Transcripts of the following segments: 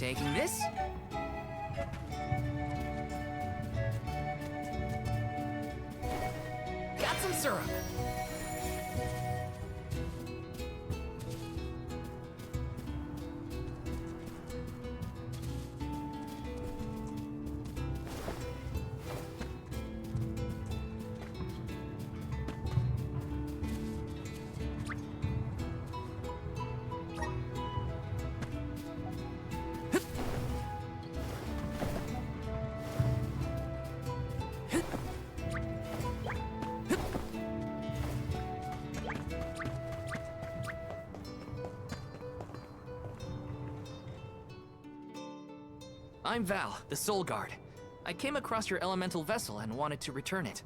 Taking this. Got some syrup. I'm Val, the Soul Guard. I came across your elemental vessel and wanted to return it.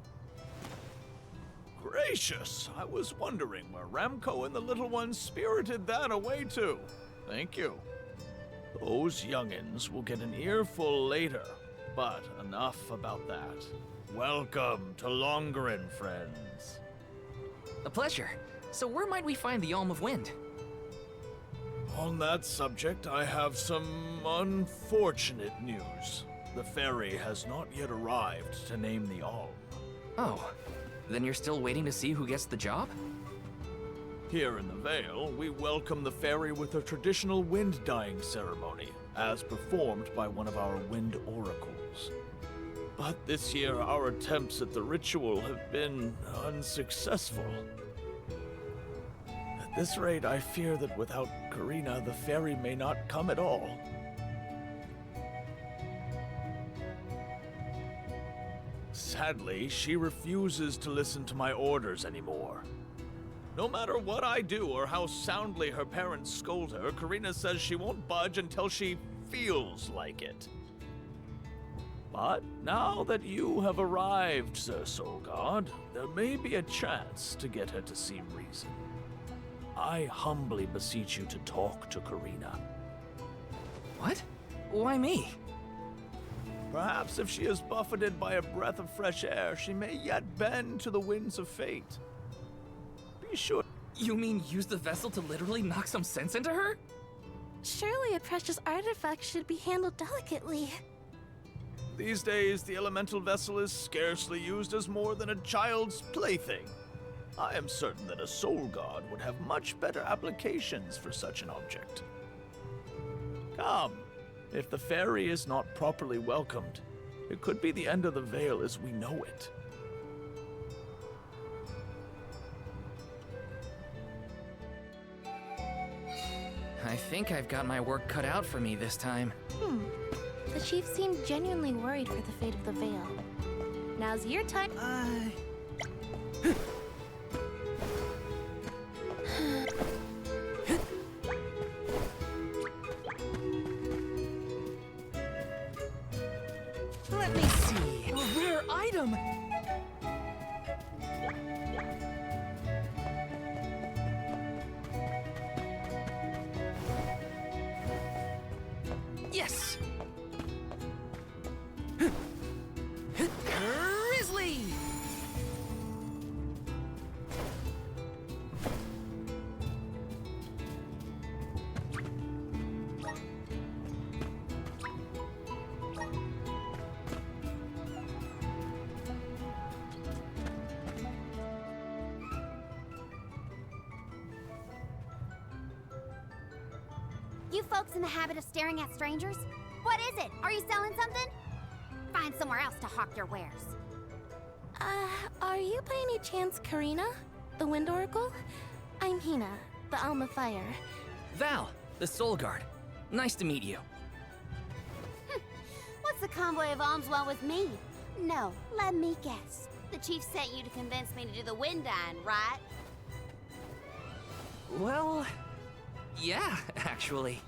Gracious! I was wondering where Ramco and the little ones spirited that away to. Thank you. Those youngins will get an earful later, but enough about that. Welcome to Longren, friends. A pleasure. So where might we find the Alm of Wind? On that subject, I have some unfortunate news. The ferry has not yet arrived to name the Alm. Oh, then you're still waiting to see who gets the job? Here in the Vale, we welcome the ferry with a traditional wind-dyeing ceremony, as performed by one of our wind oracles. But this year, our attempts at the ritual have been unsuccessful. At this rate, I fear that without Karina, the ferry may not come at all. Sadly, she refuses to listen to my orders anymore. No matter what I do or how soundly her parents scold her, Karina says she won't budge until she feels like it. But now that you have arrived, Sir Soul God, there may be a chance to get her to see reason. I humbly beseech you to talk to Karina. What? Why me? Perhaps if she is buffeted by a breath of fresh air, she may yet bend to the winds of fate. Be sure. You mean use the vessel to literally knock some sense into her? Surely a precious artifact should be handled delicately. These days, the elemental vessel is scarcely used as more than a child's plaything. I am certain that a soul god would have much better applications for such an object. Come, if the ferry is not properly welcomed, it could be the end of the Vale as we know it. I think I've got my work cut out for me this time. The chief seemed genuinely worried for the fate of the Vale. Now's your time. Let me see. A rare item! Yes! Grizzly! You folks in the habit of staring at strangers? What is it? Are you selling something? Find somewhere else to hawk your wares. Are you by any chance Karina, the Wind Oracle? I'm Hina, the Alm of Fire. Val, the Soul Guard. Nice to meet you. What's the convoy of alms want with me? No, let me guess. The chief sent you to convince me to do the wind dyeing, right? Well, yeah, actually.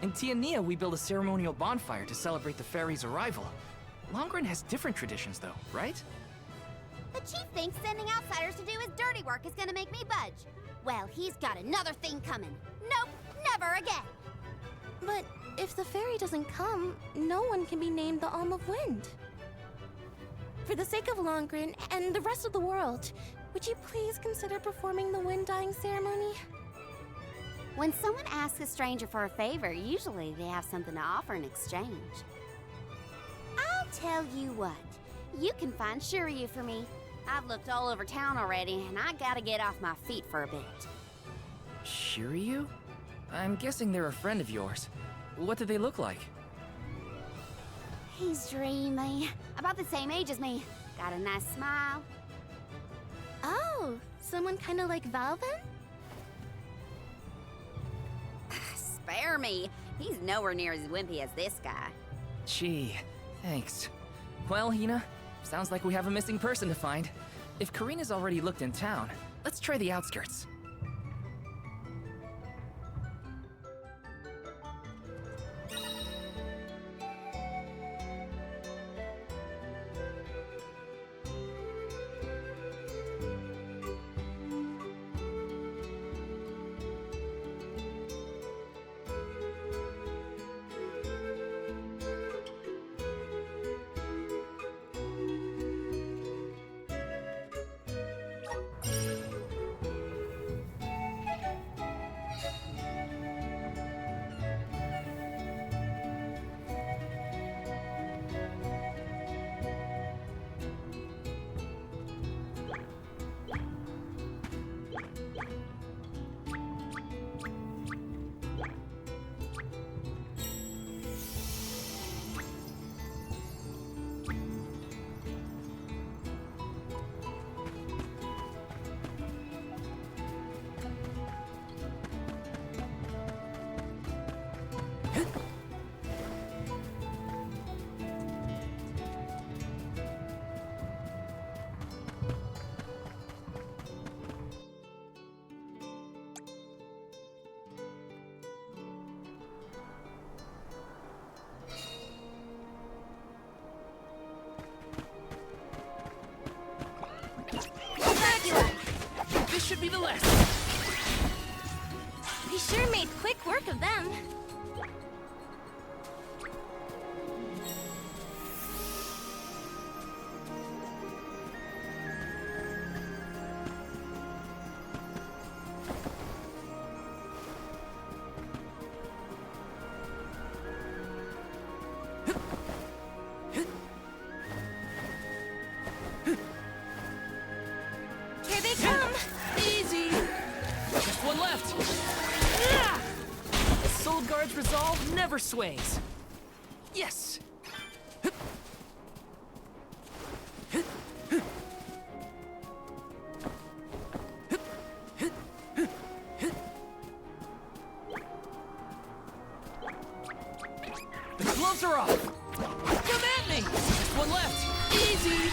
In Tiania, we build a ceremonial bonfire to celebrate the ferry's arrival. Longren has different traditions, though, right? The chief thinks sending outsiders to do his dirty work is gonna make me budge. Well, he's got another thing coming. Nope, never again. But if the ferry doesn't come, no one can be named the Alm of Wind. For the sake of Longren and the rest of the world, would you please consider performing the wind dyeing ceremony? When someone asks a stranger for a favor, usually they have something to offer in exchange. I'll tell you what. You can find Shiryu for me. I've looked all over town already, and I gotta get off my feet for a bit. Shiryu? I'm guessing they're a friend of yours. What do they look like? He's dreamy. About the same age as me. Got a nice smile. Oh, someone kind of like Val then? Spare me. He's nowhere near as wimpy as this guy. Gee, thanks. Well, Hina, sounds like we have a missing person to find. If Karina's already looked in town, let's try the outskirts. This should be the last. We sure made quick work of them. Here they come! Easy! Just one left. Yeah! The Soul Guard's resolve never sways. Yes! The gloves are off! Come at me! Just one left! Easy!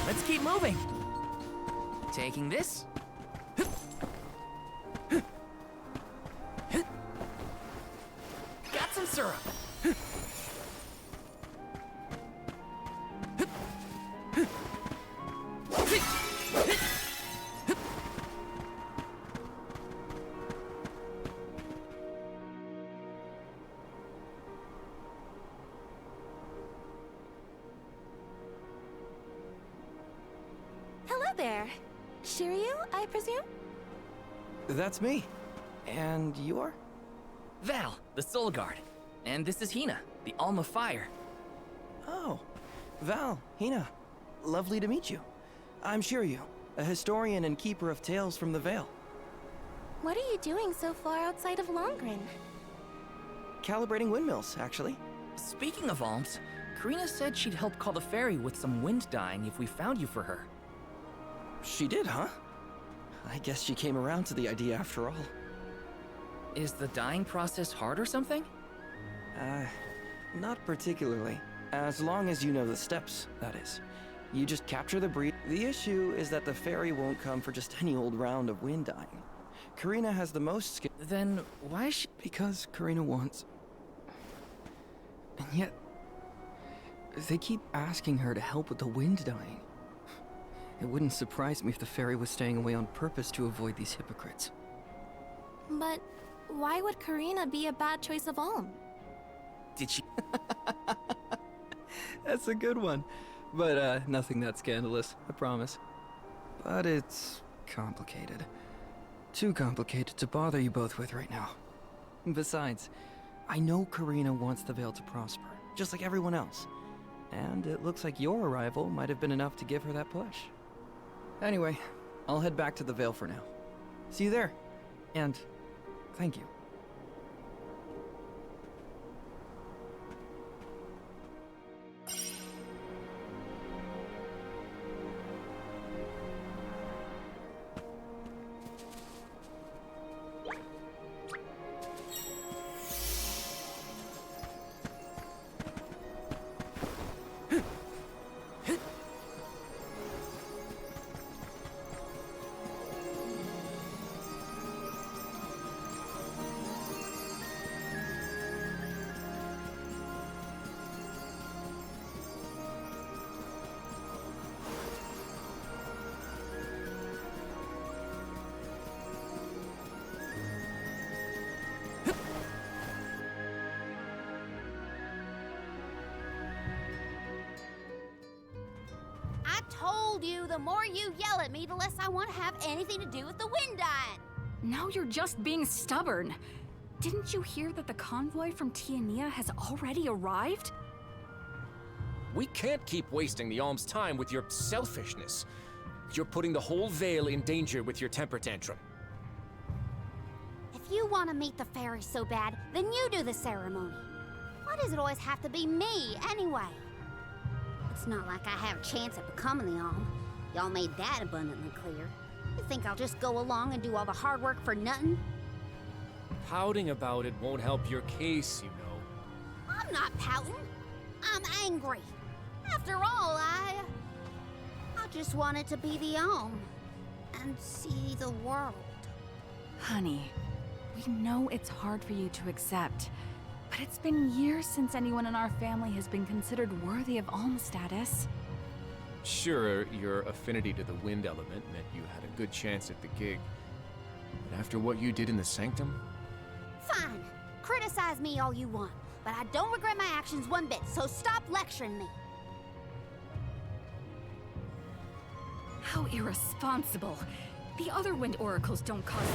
Let's keep moving. Taking this. Got some syrup. Hello there. Shiryu, I presume? That's me. And you are? Val, the Soul Guard. And this is Hina, the Alma Fire. Oh, Val, Hina. Lovely to meet you. I'm Shiryu, a historian and keeper of tales from the Vale. What are you doing so far outside of Longren? Calibrating windmills, actually. Speaking of alms, Karina said she'd help call the ferry with some wind dyeing if we found you for her. She did, huh? I guess she came around to the idea after all. Is the dyeing process hard or something? Not particularly. As long as you know the steps, that is. You just capture the breeze. The issue is that the ferry won't come for just any old round of wind dyeing. Karina has the most skill. Then why is she... Because Karina wants. And yet, they keep asking her to help with the wind dyeing. It wouldn't surprise me if the fairy was staying away on purpose to avoid these hypocrites. But why would Karina be a bad choice of alm? Did she... That's a good one. But, nothing that scandalous, I promise. But it's complicated. too complicated to bother you both with right now. Besides, I know Karina wants the Vale to prosper, just like everyone else. And it looks like your arrival might have been enough to give her that push. Anyway, I'll head back to the Vale for now. See you there. And thank you. I told you the more you yell at me, the less I want to have anything to do with the wind dying. Now you're just being stubborn. Didn't you hear that the convoy from Tiania has already arrived? We can't keep wasting the Alm's time with your selfishness. You're putting the whole Vale in danger with your temper tantrum. If you want to meet the fairy so bad, then you do the ceremony. Why does it always have to be me, anyway? It's not like I have a chance at becoming the Alm. Y'all made that abundantly clear. You think I'll just go along and do all the hard work for nothing? Pouting about it won't help your case, you know. I'm not pouting. I'm angry. After all, I just wanted to be the Alm and see the world. Honey, we know it's hard for you to accept, but it's been years since anyone in our family has been considered worthy of Alm status. Sure, your affinity to the wind element meant you had a good chance at the gig. But after what you did in the Sanctum? Fine. Criticize me all you want, but I don't regret my actions one bit, so stop lecturing me. How irresponsible. The other wind oracles don't cause...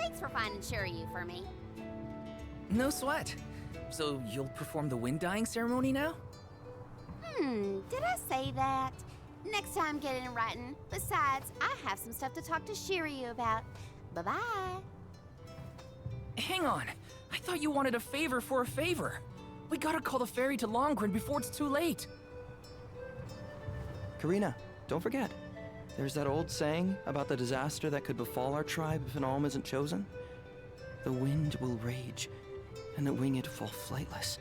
Thanks for finding Shiryu for me. No sweat. So you'll perform the wind dyeing ceremony now? Did I say that? Next time, get it in writing. Besides, I have some stuff to talk to Shiryu about. Bye-bye. Hang on. I thought you wanted a favor for a favor. We gotta call the ferry to Longren before it's too late. Karina, don't forget. There's that old saying about the disaster that could befall our tribe if an alm isn't chosen. The wind will rage, and the winged fall flightless.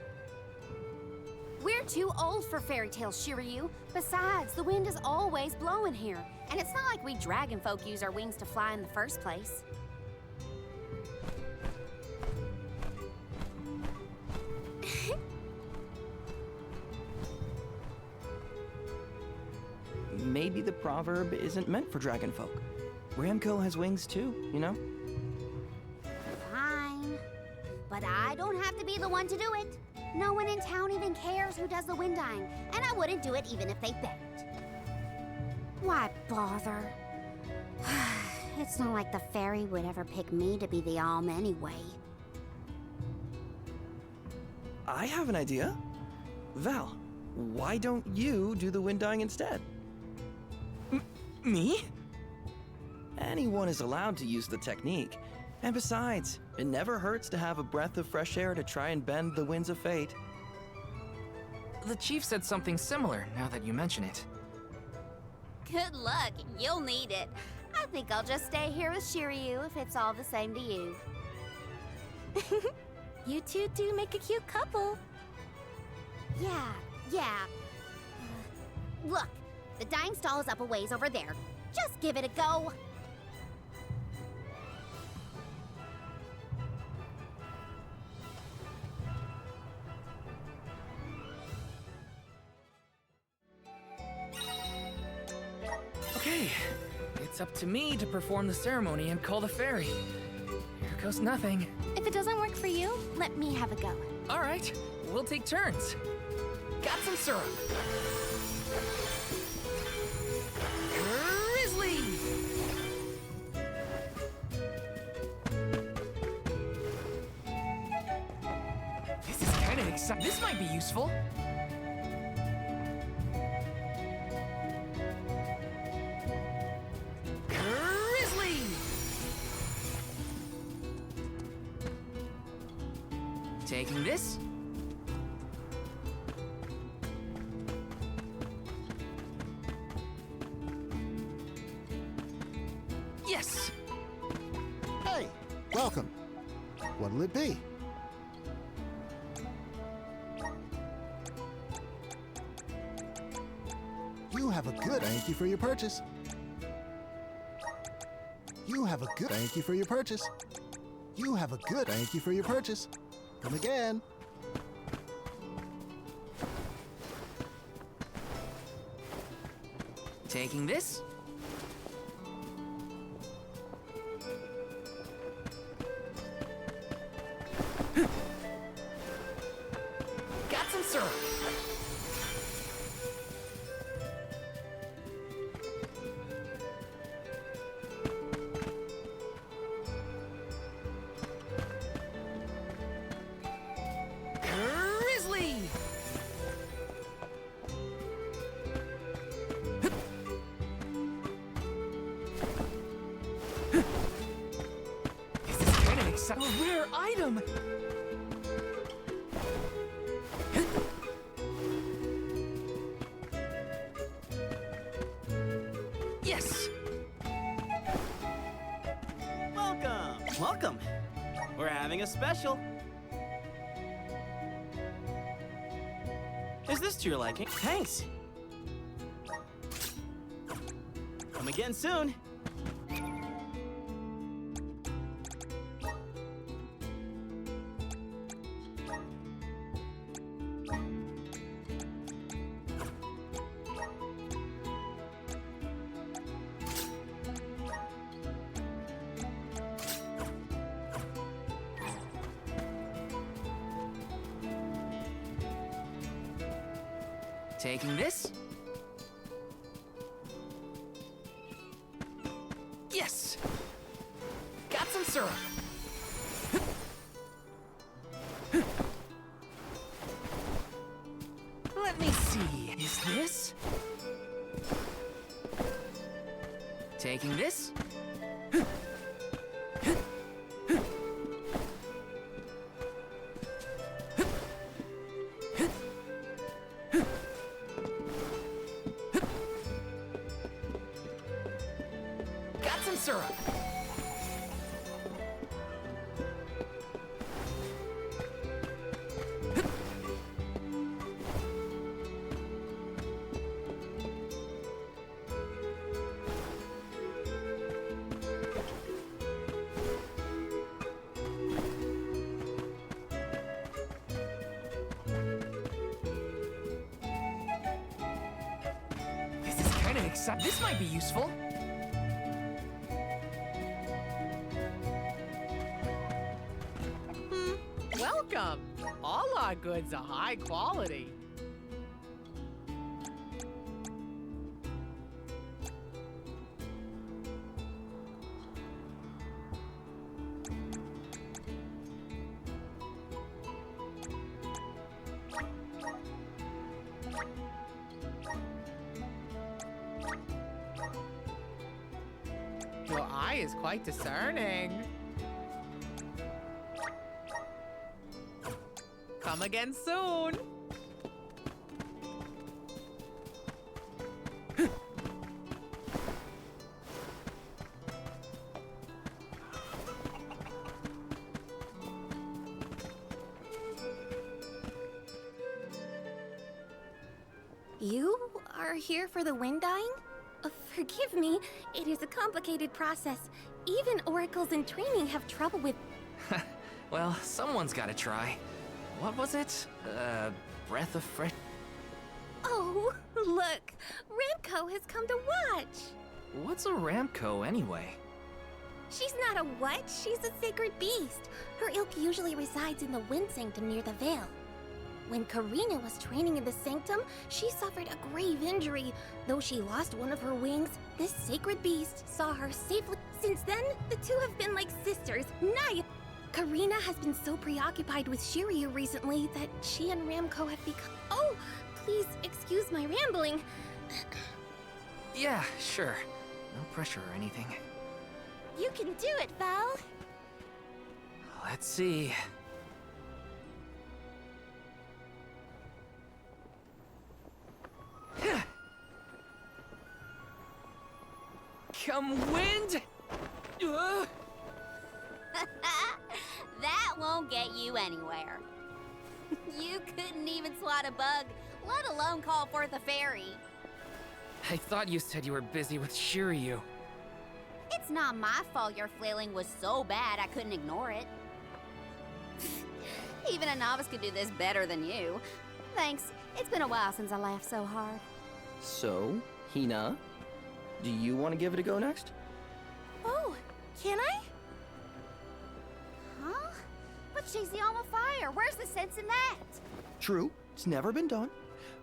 We're too old for fairy tales, Shiryu. Besides, the wind is always blowing here. And it's not like we dragon folk use our wings to fly in the first place. Maybe the proverb isn't meant for dragonfolk. Ramco has wings too, you know? Fine. But I don't have to be the one to do it. No one in town even cares who does the wind dyeing, and I wouldn't do it even if they begged. Why bother? It's not like the fairy would ever pick me to be the alm anyway. I have an idea. Val, why don't you do the wind dyeing instead? Me? Anyone is allowed to use the technique. And besides, it never hurts to have a breath of fresh air to try and bend the winds of fate. The chief said something similar, now that you mention it. Good luck, you'll need it. I think I'll just stay here with Shiryu if it's all the same to you. You two do make a cute couple. Yeah. Look, the dyeing stall is up a ways over there. Just give it a go. Okay, it's up to me to perform the ceremony and call the ferry. Here goes nothing. If it doesn't work for you, let me have a go. All right, we'll take turns. Got some syrup. Grizzly! This is kind of exciting. This might be useful. Grizzly! Taking this. Yes! Hey, welcome. What'll it be? You have a good thank you for your purchase. You have a good thank you for your purchase. You have a good thank you for your purchase. Come again. Taking this. Got some syrup. Grizzly! This is kind of exciting. A rare item! Yes! Welcome. We're having a special. Is this to your liking? Thanks. Come again soon. Taking this. Yes! Got some syrup. Let me see. Is this? Taking this? Got some syrup. This is kind of exciting. This might be useful. Welcome! All our goods are high quality. Your eye is quite discerning. Come again soon. You are here for the wind dying? Forgive me, it is a complicated process. Even oracles in training have trouble with... Well, someone's gotta try. What was it? Breath of fresh... Oh, look! Ramco has come to watch! What's a Ramco, anyway? She's not a what? She's a sacred beast. Her ilk usually resides in the wind sanctum near the Veil. When Karina was training in the sanctum, she suffered a grave injury. Though she lost one of her wings, this sacred beast saw her safely. Since then, the two have been like sisters. Karina has been so preoccupied with Shiryu recently that she and Ramco have become... Oh, please excuse my rambling. Yeah, sure. No pressure or anything. You can do it, Val. Let's see. Come wind! That won't get you anywhere. You couldn't even swat a bug, let alone call forth a fairy. I thought you said you were busy with Shiryu. It's not my fault your flailing was so bad I couldn't ignore it. Even a novice could do this better than you. Thanks. It's been a while since I laughed so hard. So, Hina, do you want to give it a go next? Oh, can I? Huh? But she's the alma fire. Where's the sense in that? True, it's never been done.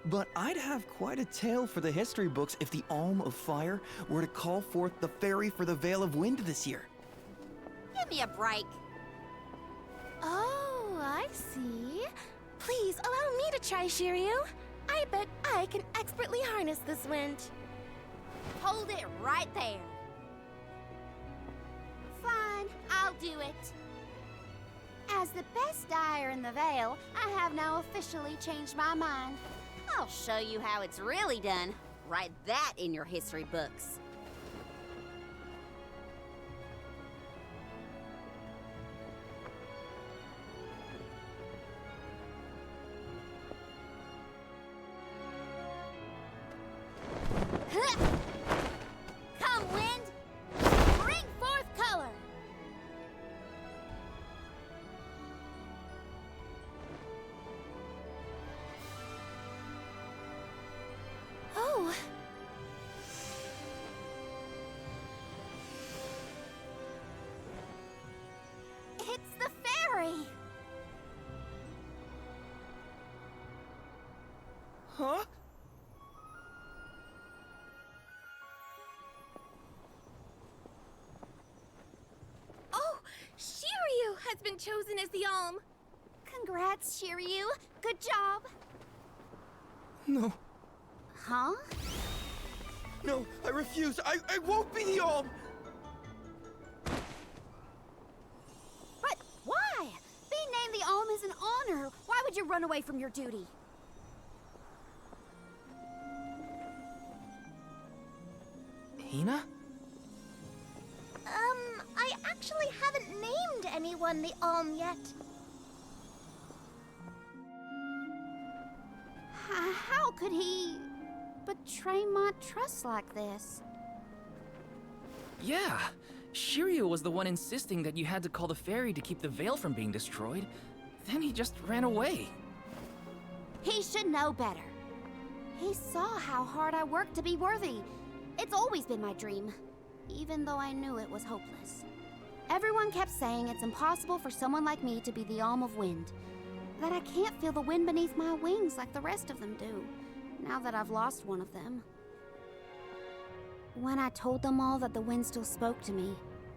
But I'd have quite a tale for the history books if the Alm of Fire were to call forth the Fairy for the Veil of Wind this year. Give me a break. Oh, I see. Please allow me to try, Shiryu. I bet I can expertly harness this wind. Hold it right there. Fine, I'll do it. As the best dyer in the Vale, I have now officially changed my mind. I'll show you how it's really done. Write that in your history books. Come, wind! Bring forth color! Oh. has been chosen as the Alm. Congrats, Shiryu. Good job. No. Huh? No, I refuse. I won't be the Alm! But why? Being named the Alm is an honor. Why would you run away from your duty? Hina? I actually haven't named anyone the Alm yet. How could he betray my trust like this? Yeah. Shiryu was the one insisting that you had to call the fairy to keep the veil from being destroyed. Then he just ran away. He should know better. He saw how hard I worked to be worthy. It's always been my dream, even though I knew it was hopeless. Everyone kept saying it's impossible for someone like me to be the Alm of Wind, that I can't feel the wind beneath my wings like the rest of them do, now that I've lost one of them. When I told them all that the wind still spoke to me,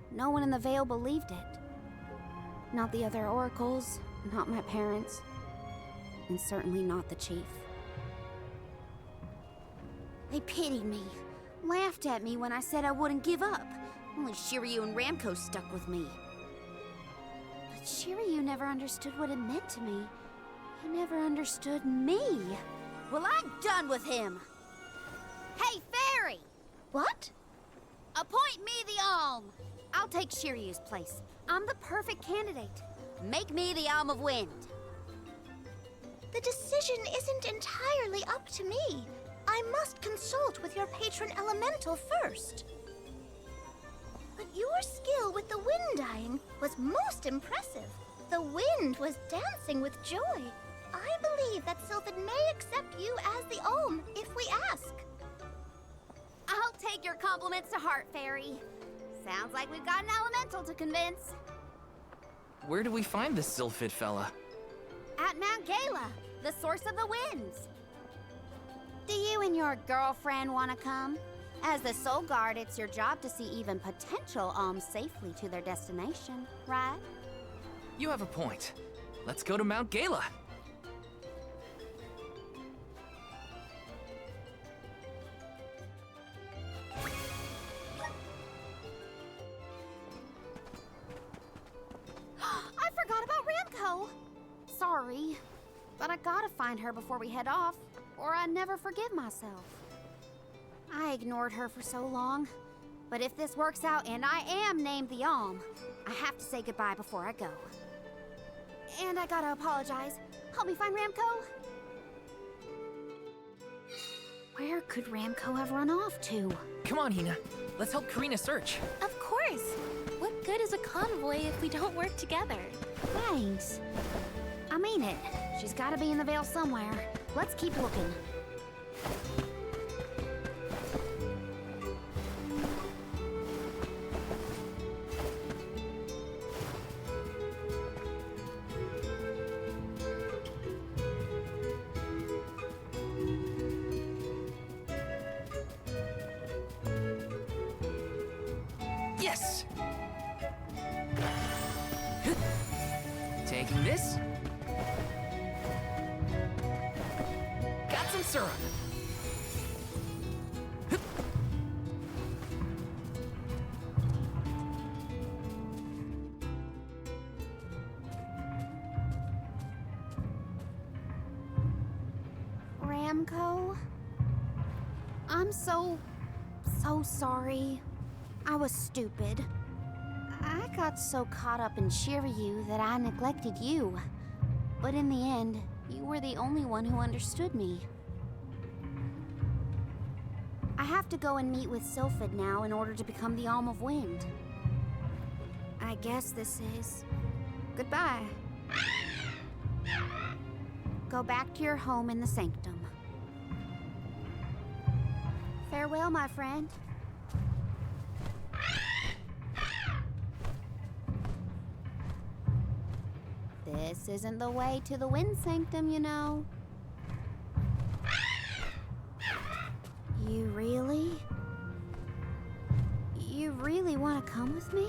no one in the Vale believed it. Not the other oracles, not my parents, and certainly not the chief. They pitied me, laughed at me when I said I wouldn't give up. Only Shiryu and Ramco stuck with me. But Shiryu never understood what it meant to me. He never understood me. Well, I'm done with him. Hey, Fairy! What? Appoint me the Alm. I'll take Shiryu's place. I'm the perfect candidate. Make me the Alm of Wind. The decision isn't entirely up to me. I must consult with your patron elemental first. But your skill with the wind dying was most impressive. The wind was dancing with joy. I believe that Sylphid may accept you as the Alm if we ask. I'll take your compliments to heart, Fairy. Sounds like we've got an elemental to convince. Where do we find this Sylphid fella? At Mount Gala, the source of the winds. Do you and your girlfriend want to come? As the Soul Guard, it's your job to see even potential alms safely to their destination, right? You have a point. Let's go to Mount Gala. I forgot about Ramco. Sorry, but I gotta find her before we head off, or I'd never forgive myself. I ignored her for so long, but if this works out and I am named the Alm, I have to say goodbye before I go. And I gotta apologize. Help me find Ramco. Where could Ramco have run off to? Come on, Hina. Let's help Karina search. Of course. What good is a convoy if we don't work together? Thanks. I mean it. She's gotta be in the Vale somewhere. Let's keep looking. Yes! Taking this. Got some syrup. Ramco? I'm so sorry. I was stupid. I got so caught up in Shiryu that I neglected you. But in the end, you were the only one who understood me. I have to go and meet with Sylphid now in order to become the Alm of Wind. I guess this is goodbye. Go back to your home in the Sanctum. Farewell, my friend. This isn't the way to the Wind Sanctum, you know. You really want to come with me?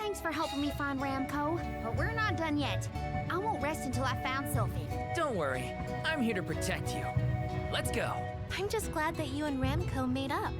Thanks for helping me find Ramco, but we're not done yet. I won't rest until I found Sylphid. Don't worry, I'm here to protect you. Let's go. I'm just glad that you and Ramco made up.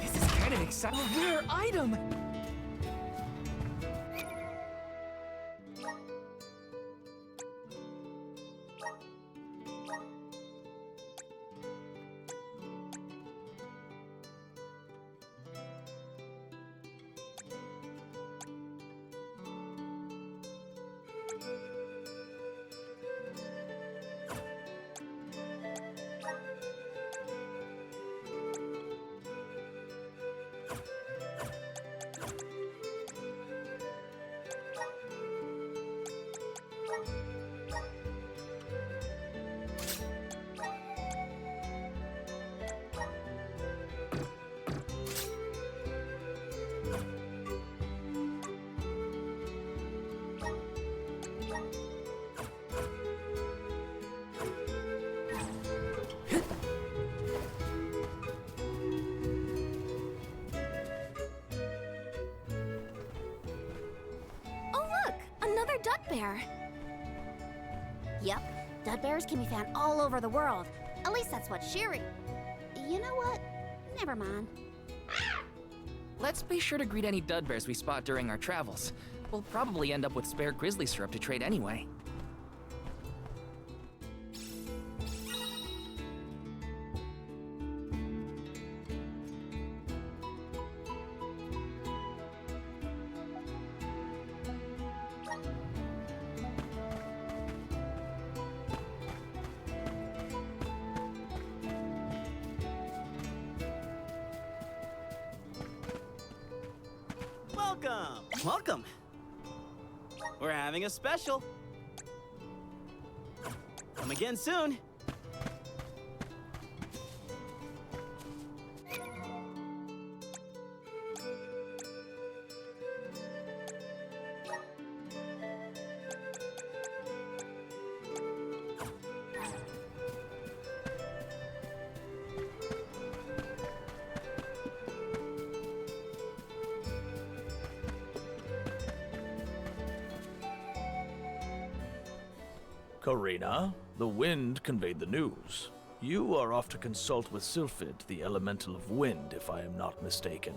This is kind of exciting. A rare item! Another duck bear. Yep, dud bears can be found all over the world. At least that's what Sherry... You know what? Never mind. Let's be sure to greet any dud bears we spot during our travels. We'll probably end up with spare grizzly syrup to trade anyway. Welcome! Welcome! We're having a special. Come again soon. Karina, the wind conveyed the news. You are off to consult with Sylphid, the elemental of wind, if I am not mistaken.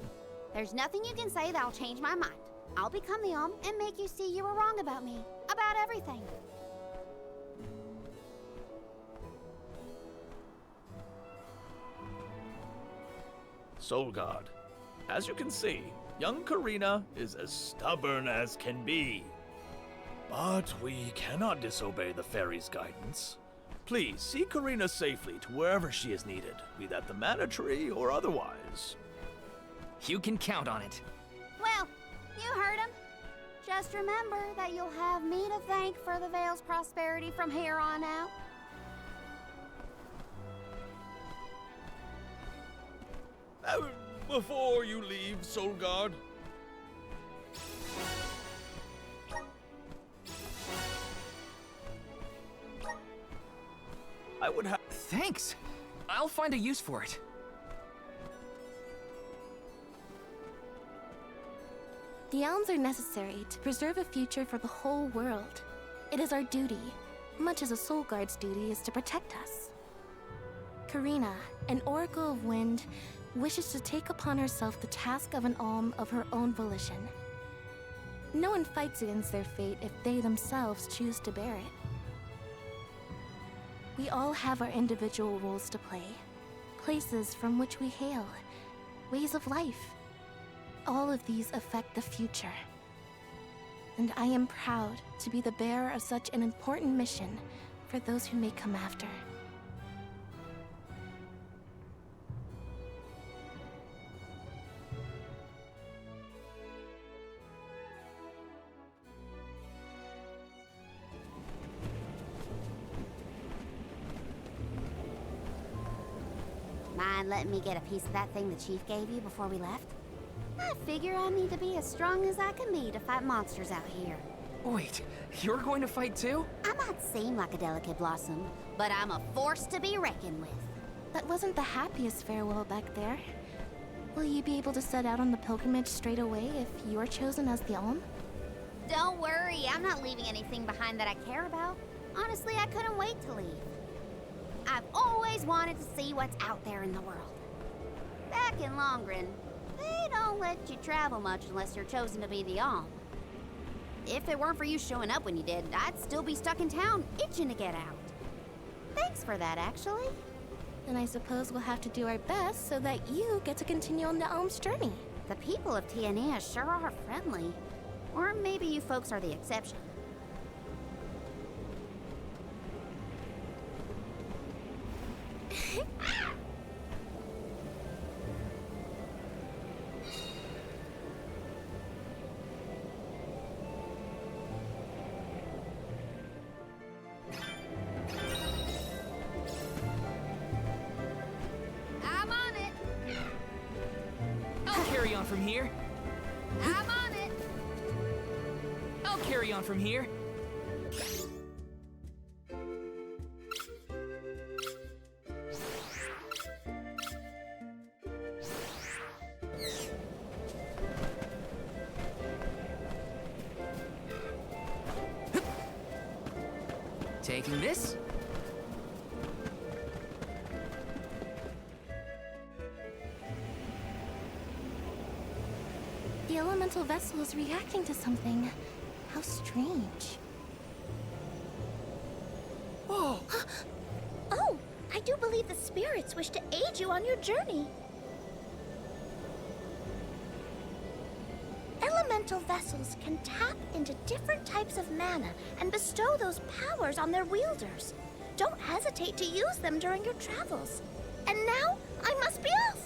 There's nothing you can say that'll change my mind. I'll become the Om and make you see you were wrong about me. About everything. Soul God, As you can see, young Karina is as stubborn as can be. But we cannot disobey the fairy's guidance. Please see Karina safely to wherever she is needed, be that the Mana Tree or otherwise. You can count on it. Well, you heard him. Just remember that you'll have me to thank for the Vale's prosperity from here on out. Before you leave, Soul Guard, I would have... Thanks. I'll find a use for it. The elms are necessary to preserve a future for the whole world. It is our duty, much as a soul guard's duty is to protect us. Karina, an oracle of wind, wishes to take upon herself the task of an alm of her own volition. No one fights against their fate if they themselves choose to bear it. We all have our individual roles to play, places from which we hail, ways of life. All of these affect the future. And I am proud to be the bearer of such an important mission for those who may come after. Mind letting me get a piece of that thing the chief gave you before we left? I figure I need to be as strong as I can be to fight monsters out here. Wait, you're going to fight too? I might seem like a delicate blossom, but I'm a force to be reckoned with. That wasn't the happiest farewell back there. Will you be able to set out on the pilgrimage straight away if you're chosen as the alm? Don't worry, I'm not leaving anything behind that I care about. Honestly, I couldn't wait to leave. I've always wanted to see what's out there in the world. Back in Longren, they don't let you travel much unless you're chosen to be the alm. If it weren't for you showing up when you did, I'd still be stuck in town, itching to get out. Thanks for that, actually. Then I suppose we'll have to do our best so that you get to continue on the alm's journey. The people of Tiania sure are friendly. Or maybe you folks are the exception. I'm on it. I'll carry on from here. I'm on it. I'll carry on from here. Taking this. The elemental vessel is reacting to something. How strange. Whoa! Oh, I do believe the spirits wish to aid you on your journey. Elemental vessels can tap into different types of mana and bestow those powers on their wielders. Don't hesitate to use them during your travels. And now, I must be off!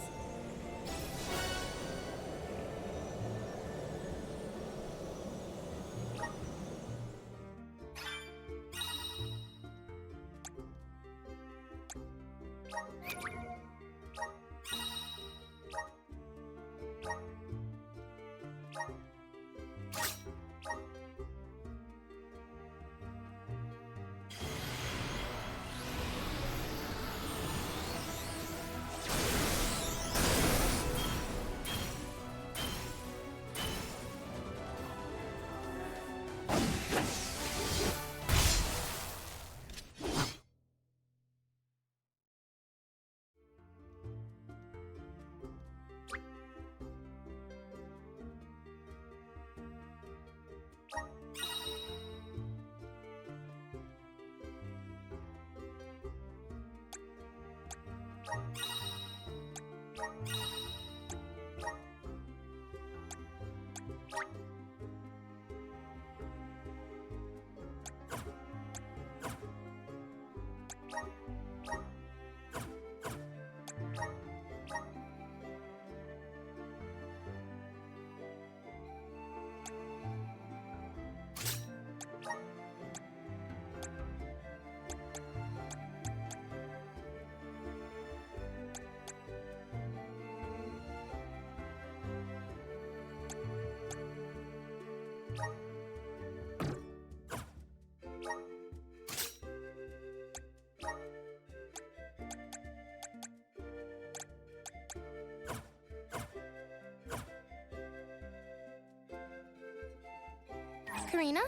Karina,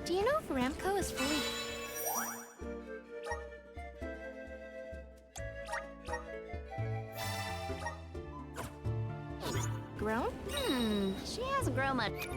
do you know if Ramco is fully... grown? She hasn't grown much.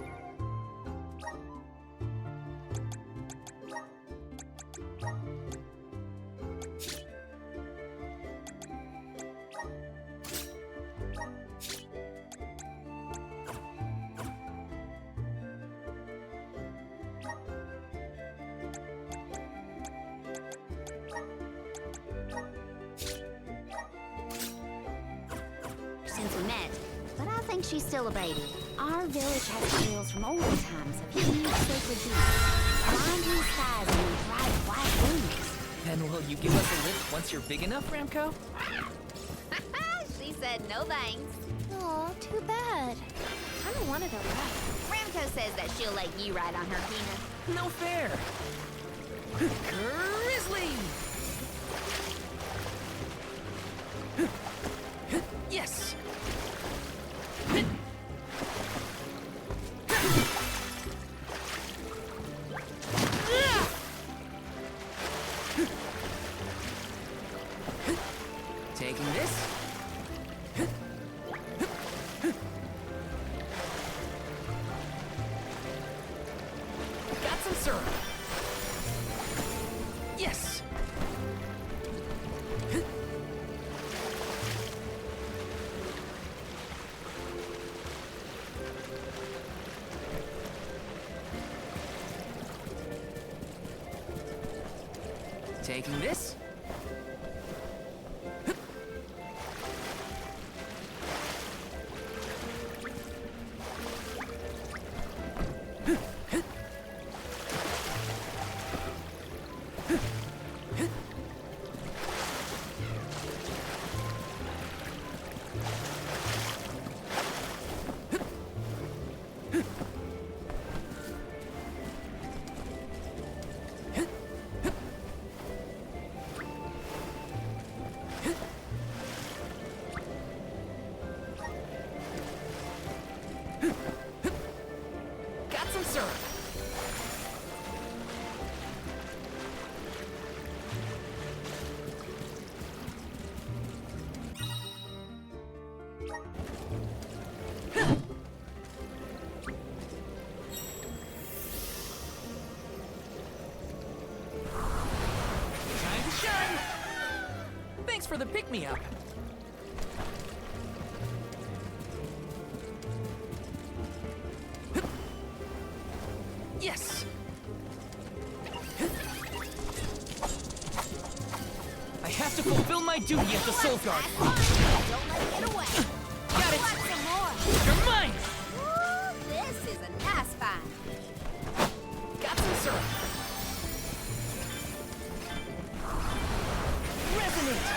Since we met, but I think she's still a baby. Our village has tales from older times of huge sacred beasts, wandering skies and bright white wings. Then will you give us a lift once you're big enough, Ramco? She said no thanks. Aw, too bad. Kinda wanted a ride. Ramco says that she'll let you ride on her penis. No fair. Grizzly! Yes! Taking this. Got some syrup. Yes! Taking this. Got some syrup. Time to shine. Thanks for the pick-me-up. Yes! I have to fulfill my duty as the Soul Guard. Don't let it get away. Got it! Want some more? You're mine! Ooh, this is a nice find. Got some syrup. Resonate!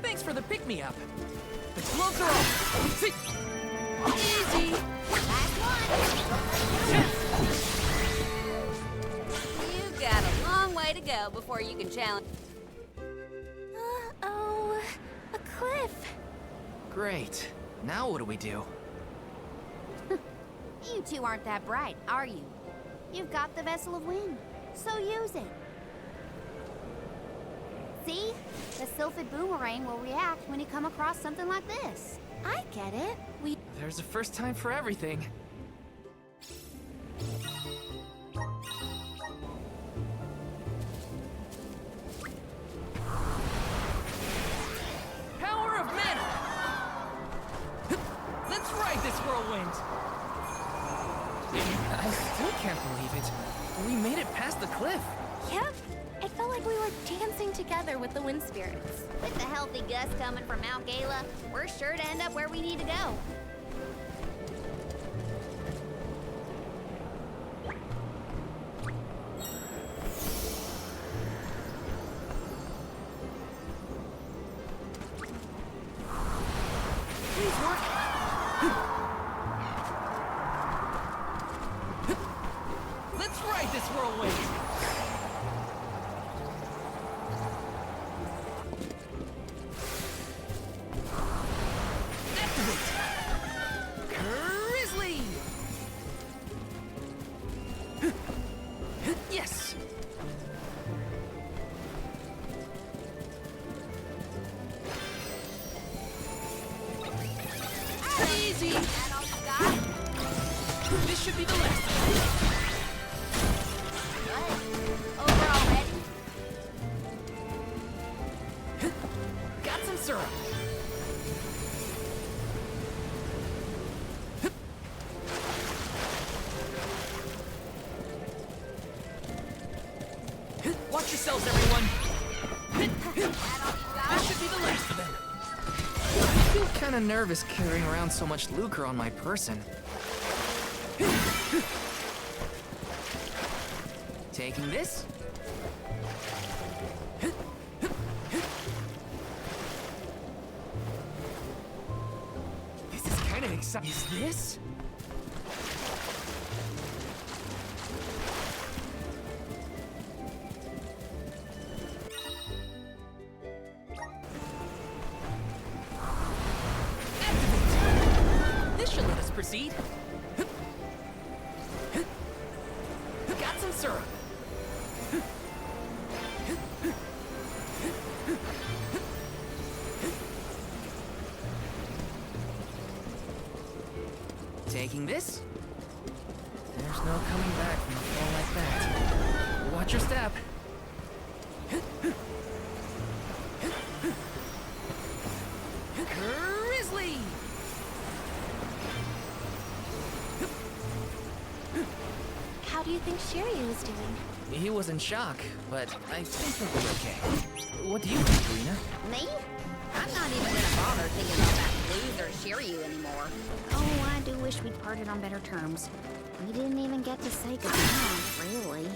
Thanks for the pick-me-up. The gloves are off. See? Easy! Last one. You've got a long way to go before you can challenge. Uh-oh. A cliff. Great. Now what do we do? You two aren't that bright, are you? You've got the Vessel of Wind, so use it. See? The Sylphid Boomerang will react when you come across something like this. I get it. There's a first time for everything. Power of mana! Let's ride this whirlwind! I still can't believe it. We made it past the cliff. Yep. It felt like we were dancing together with the wind spirits. With the healthy gust coming from Mount Gala, we're sure to end up where we need to go. Please work. Let's ride this whirlwind. Activate. Grizzly. kinda nervous carrying around so much lucre on my person. Taking this. This is kind of exciting. Is this? Activate. This should let us proceed. Got some syrup. Taking this. There's no coming back from a fall like that. Watch your step. Grizzly! How do you think Shiryu is doing? He was in shock, but I think he'll be okay. What do you think, Karina? Me? I'm not even gonna bother thinking about that loser Shiryu anymore. Oh, I do wish we'd parted on better terms. We didn't even get to say goodbye, really.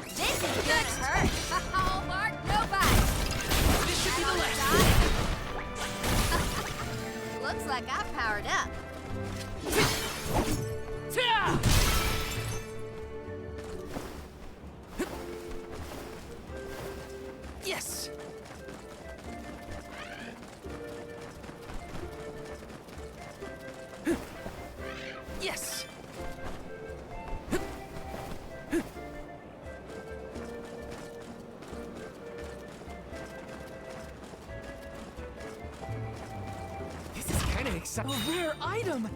This is gonna hurt! Oh, Mark, nobody! This should be the last. Looks like I powered up. Yes! Yes! This is kind of exciting. A rare item!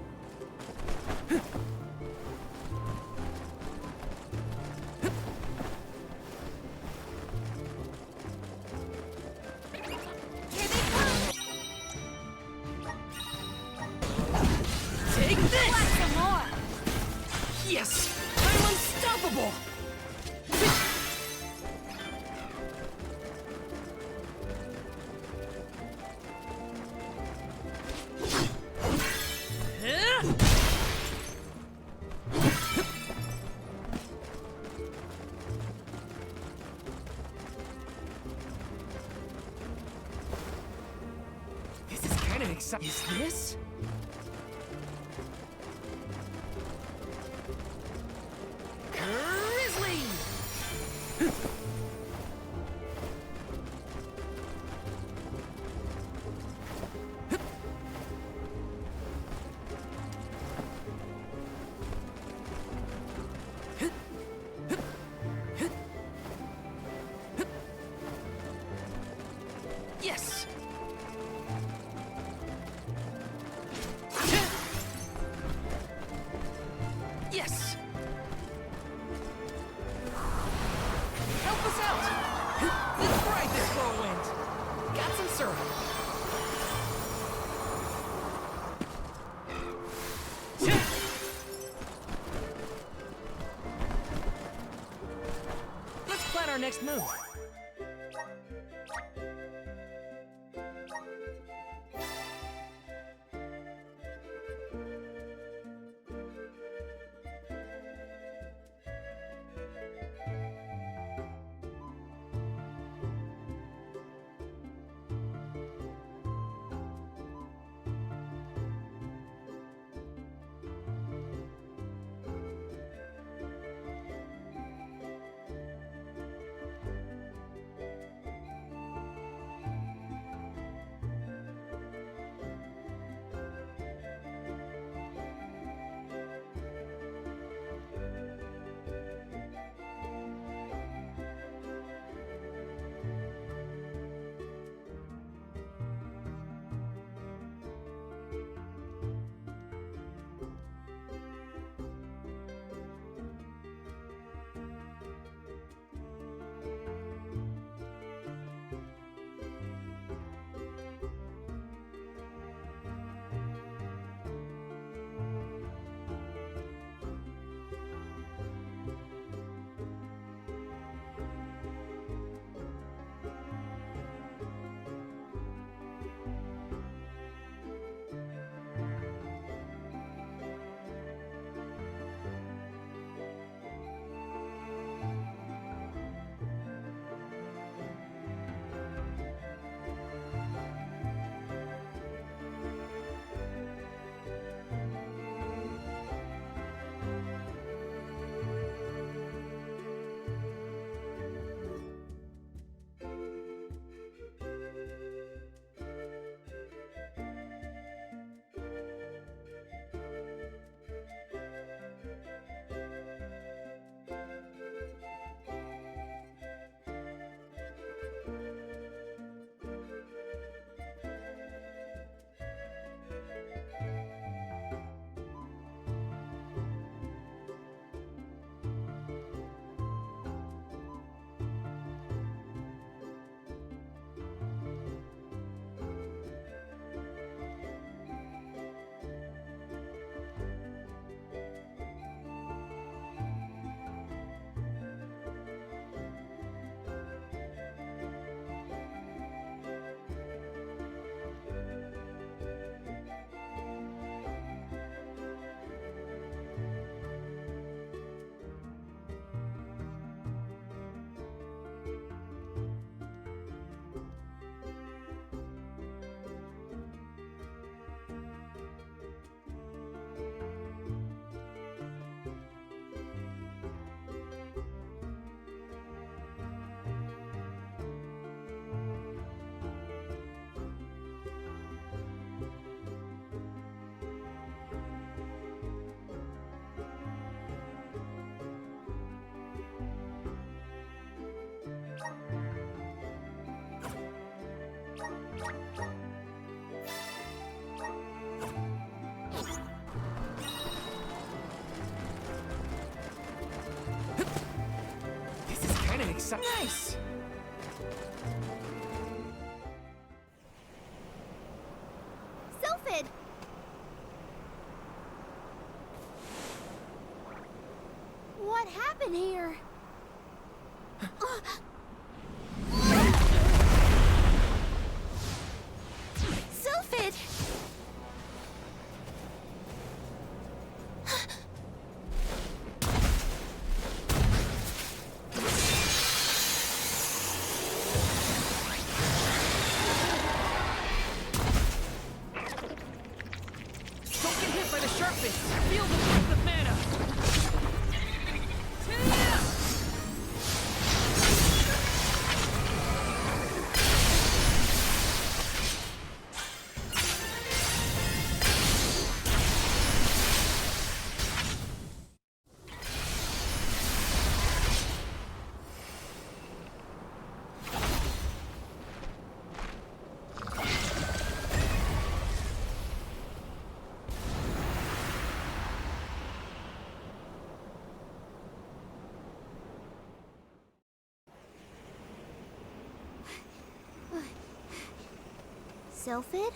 Take this! Want some more? Yes! I'm unstoppable! This is kind of exciting. Is this? Grizzly! Yes! Yes! Help us out! Let's ride this whirlwind! Got some syrup. Let's plan our next move. Nice! Sylphid! What happened here? Sylphid! Don't get hit by the sharpness! Feel the breath of mana! Sylphid?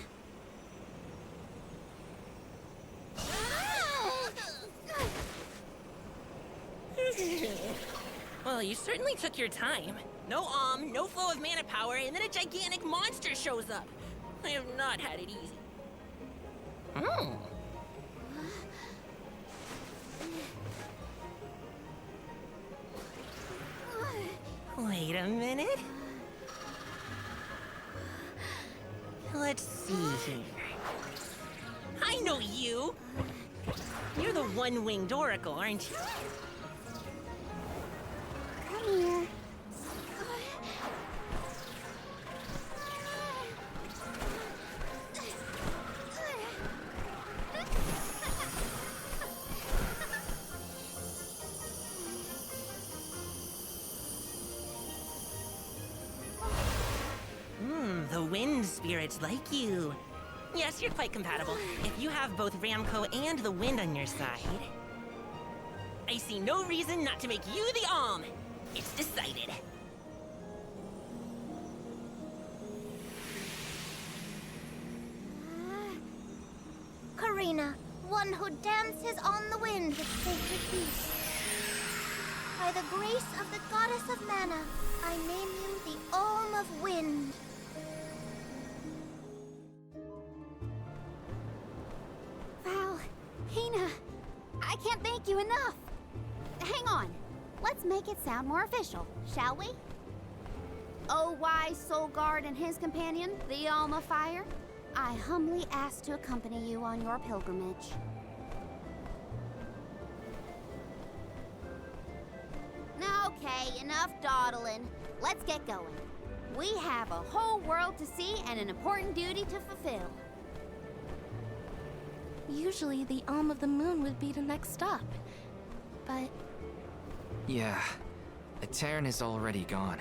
Well, you certainly took your time. No no flow of mana power, and then a gigantic monster shows up. I have not had it easy. Hmm. Wait a minute. Let's see here. I know you! You're the one-winged oracle, aren't you? Come here. The wind spirits like you. Yes, you're quite compatible. If you have both Ramco and the wind on your side, I see no reason not to make you the Alm. It's decided. Karina, one who dances on the wind with sacred peace. By the grace of the goddess of mana, I name you the Alm of Wind. Val, Hina, I can't thank you enough. Hang on. Let's make it sound more official, shall we? Oh, wise Soul Guard and his companion, the Alm of Fire, I humbly ask to accompany you on your pilgrimage. Okay, enough dawdling. Let's get going. We have a whole world to see and an important duty to fulfill. Usually the Alm of the Moon would be the next stop. But Yeah, the Terran is already gone.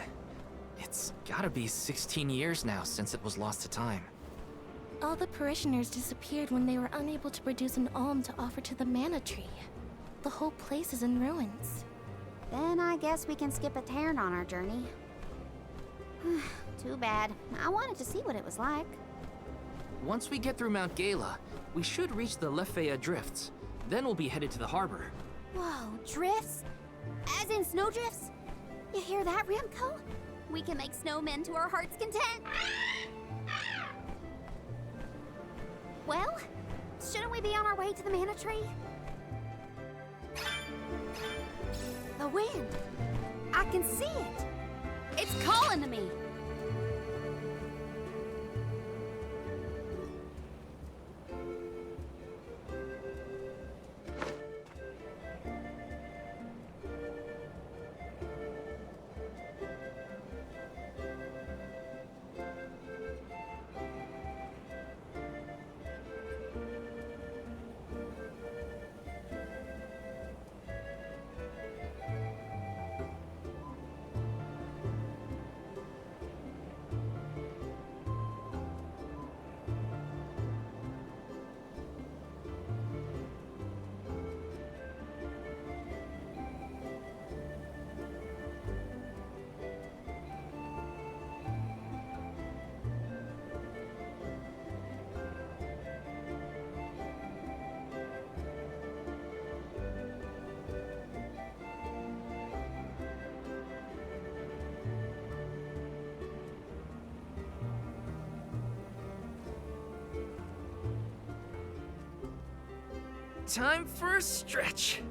It's gotta be 16 years now since it was lost to time. all the parishioners disappeared when they were unable to produce an alm to offer to the mana tree. The whole place is in ruins. Then I guess we can skip a Terran on our journey. Too bad. I wanted to see what it was like. Once we get through Mount Gala, we should reach the Lefeya Drifts. Then we'll be headed to the harbor. Whoa, drifts? As in snowdrifts? You hear that, Remco? We can make snowmen to our heart's content. Well, shouldn't we be on our way to the mana tree? The wind. I can see it. It's calling to me. Time for a stretch.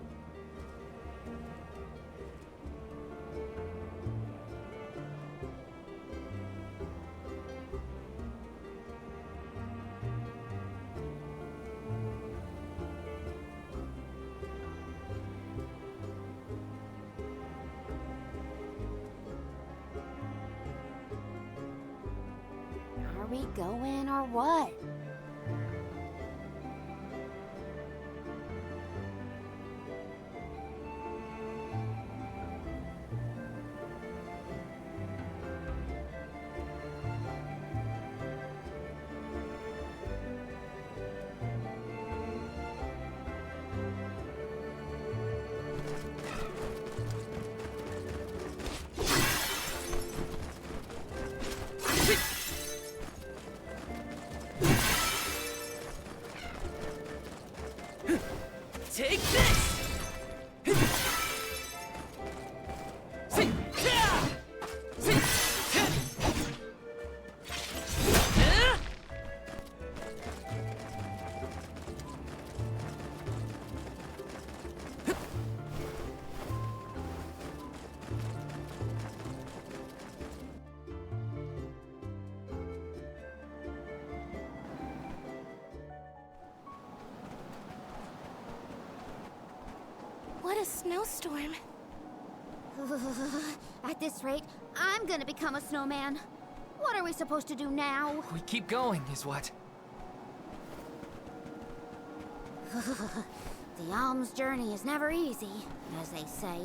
Are we going or what? Take this! What a snowstorm. At this rate, I'm gonna become a snowman. What are we supposed to do now? We keep going, is what? The alms journey is never easy, as they say.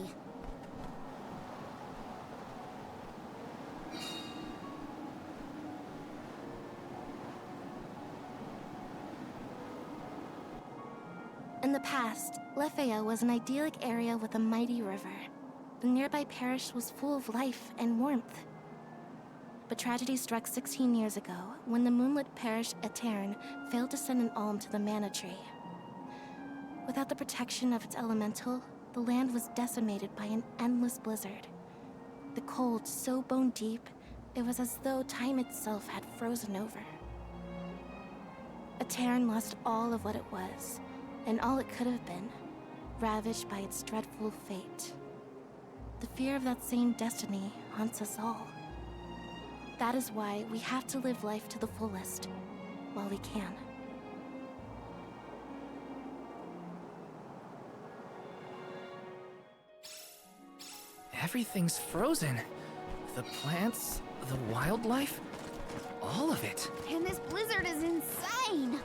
In the past, Lefaya was an idyllic area with a mighty river. The nearby parish was full of life and warmth. But tragedy struck 16 years ago when the moonlit parish Etern failed to send an alm to the mana tree. Without the protection of its elemental, the land was decimated by an endless blizzard. The cold so bone deep, it was as though time itself had frozen over. Etern lost all of what it was, and all it could have been, ravaged by its dreadful fate. The fear of that same destiny haunts us all. That is why we have to live life to the fullest, while we can. Everything's frozen. The plants, the wildlife, all of it. And this blizzard is insane!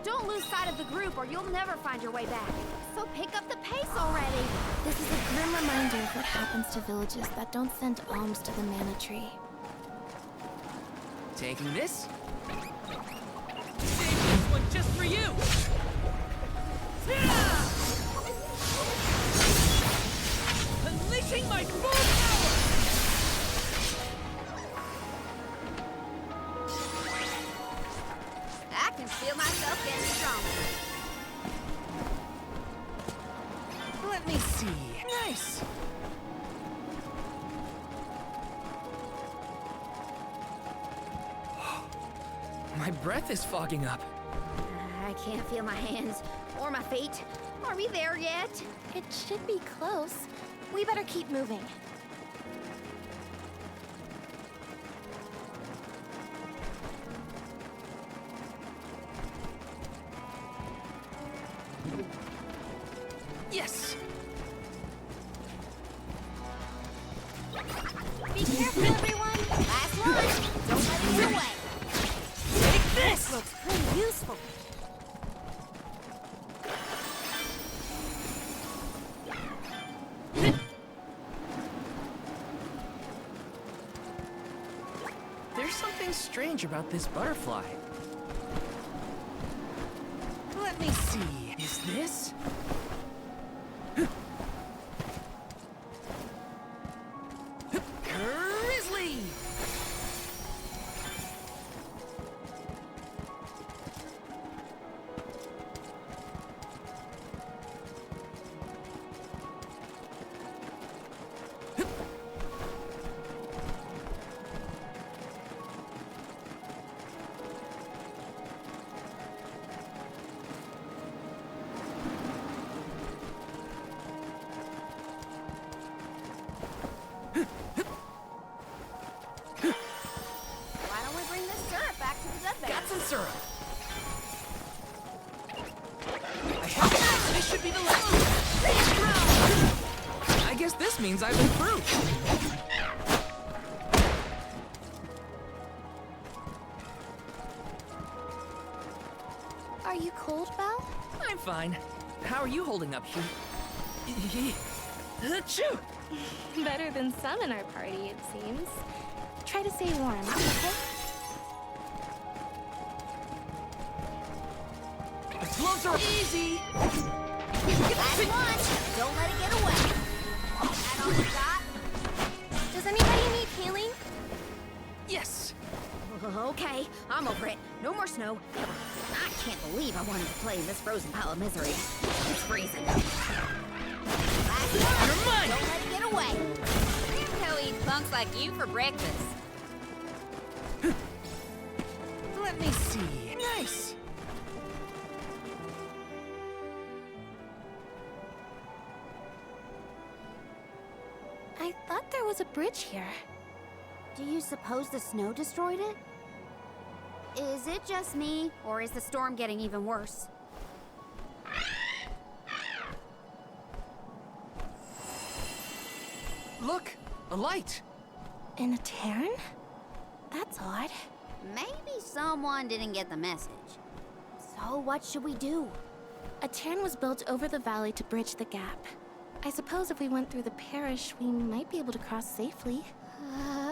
Don't lose sight of the group or you'll never find your way back. So pick up the pace already! This is a grim reminder of what happens to villages that don't send alms to the mana tree. Taking this? Save this one just for you! Unleashing my full power! I can feel myself getting stronger. Let me see. Nice! My breath is fogging up. I can't feel my hands or my feet. Are we there yet? It should be close. We better keep moving. Yes! Be careful, everyone! Last one! Don't let it get away! Take this! Looks pretty useful. There's something strange about this butterfly. Let me see. Is this? Grizzly! syrup. I have this should be the last. I guess this means I've improved. Are you cold, Belle? I'm fine. How are you holding up, Hugh? Achoo! Better than some in our party, it seems. Try to stay warm, okay? The gloves are easy! Last one! Don't let it get away. That all you got? Does anybody need healing? Yes! Okay, I'm over it. No more snow. I can't believe I wanted to play in this frozen pile of misery. It's freezing. Last one! You're mine! Don't let it get away. Ramco eats punks like you for breakfast. Let me see. Nice! I thought there was a bridge here. Do you suppose the snow destroyed it? Is it just me, or is the storm getting even worse? Look! A light! In a Terran? That's odd. Maybe someone didn't get the message. So what should we do? A Terran was built over the valley to bridge the gap. I suppose if we went through the parish, we might be able to cross safely.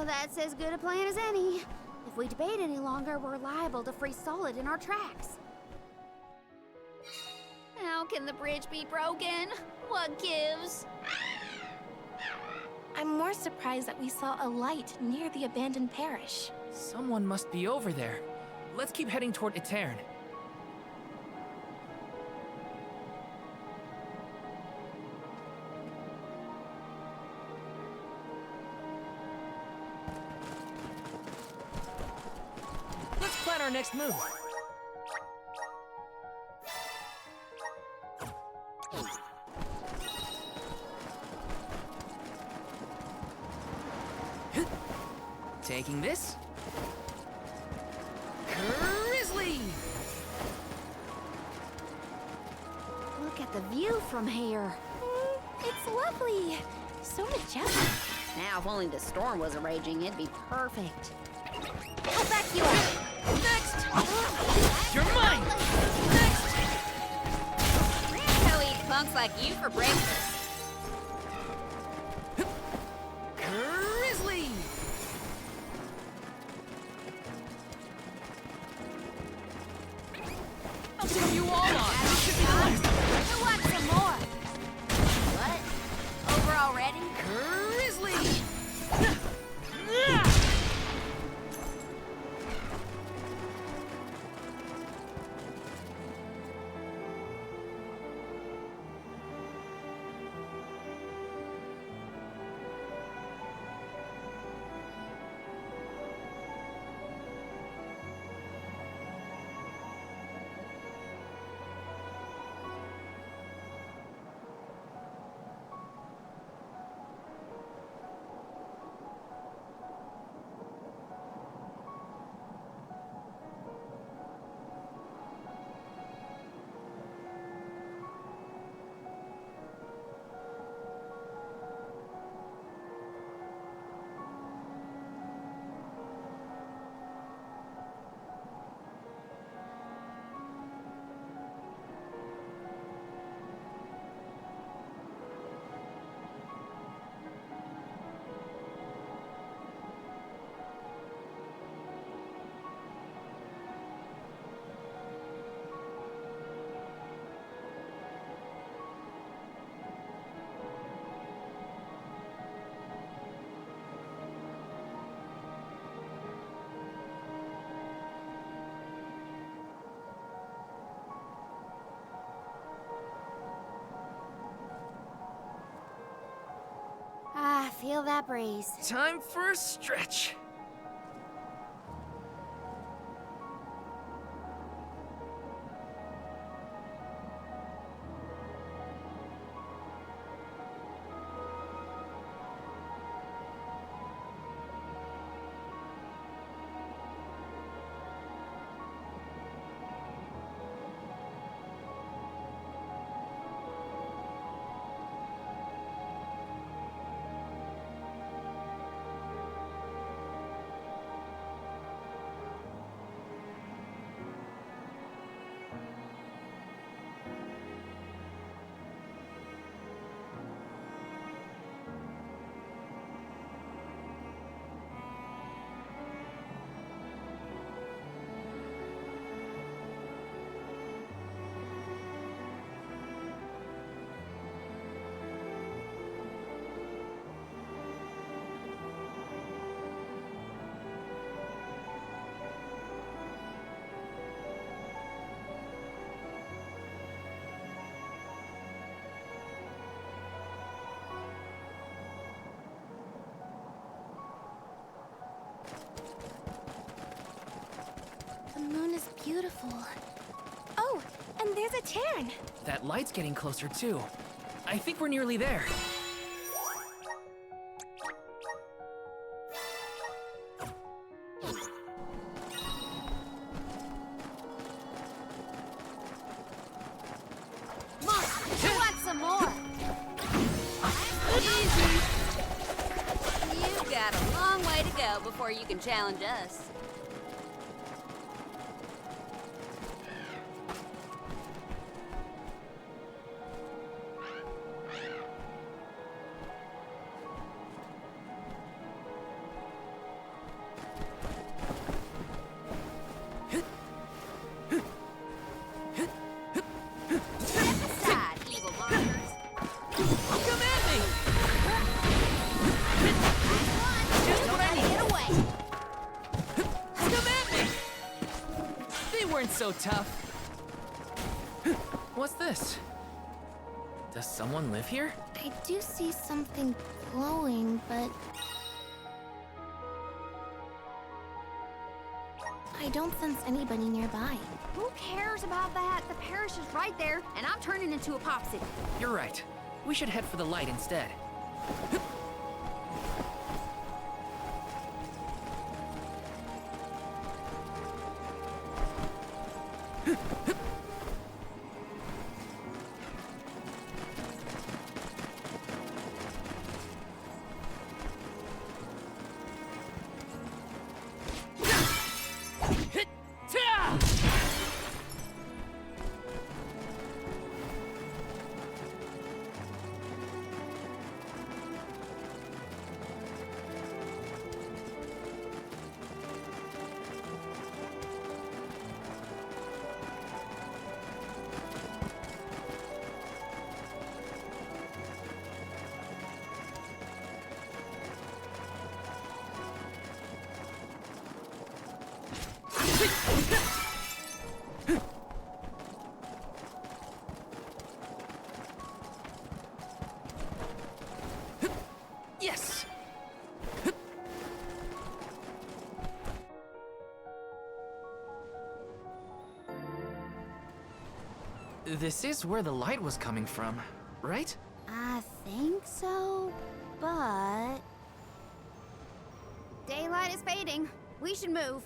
That's as good a plan as any. If we debate any longer, we're liable to freeze solid in our tracks. How can the bridge be broken? What gives? I'm more surprised that we saw a light near the abandoned parish. Someone must be over there. Let's keep heading toward Etern. Let's plan our next move. Taking this. Grizzly! Look at the view from here. It's lovely. So majestic. Now, if only the storm wasn't raging, it'd be perfect. I'll back you up. Next! You're mine! Next! Ramco eats punks like you for breakfast. Grizzly! I'll take you all on! This should be the last! Who wants some more? What? Over already? Grizzly! Ah, feel that breeze. Time for a stretch. beautiful. Oh, and there's a cairn. That light's getting closer too. I think we're nearly there. Who wants some more? Easy. You've got a long way to go before you can challenge us. So tough. What's this? Does someone live here? I do see something glowing, but I don't sense anybody nearby. Who cares about that? The parish is right there, and I'm turning into a popsicle. You're right. We should head for the light instead. Yes! This is where the light was coming from, right? I think so, but... Daylight is fading. We should move.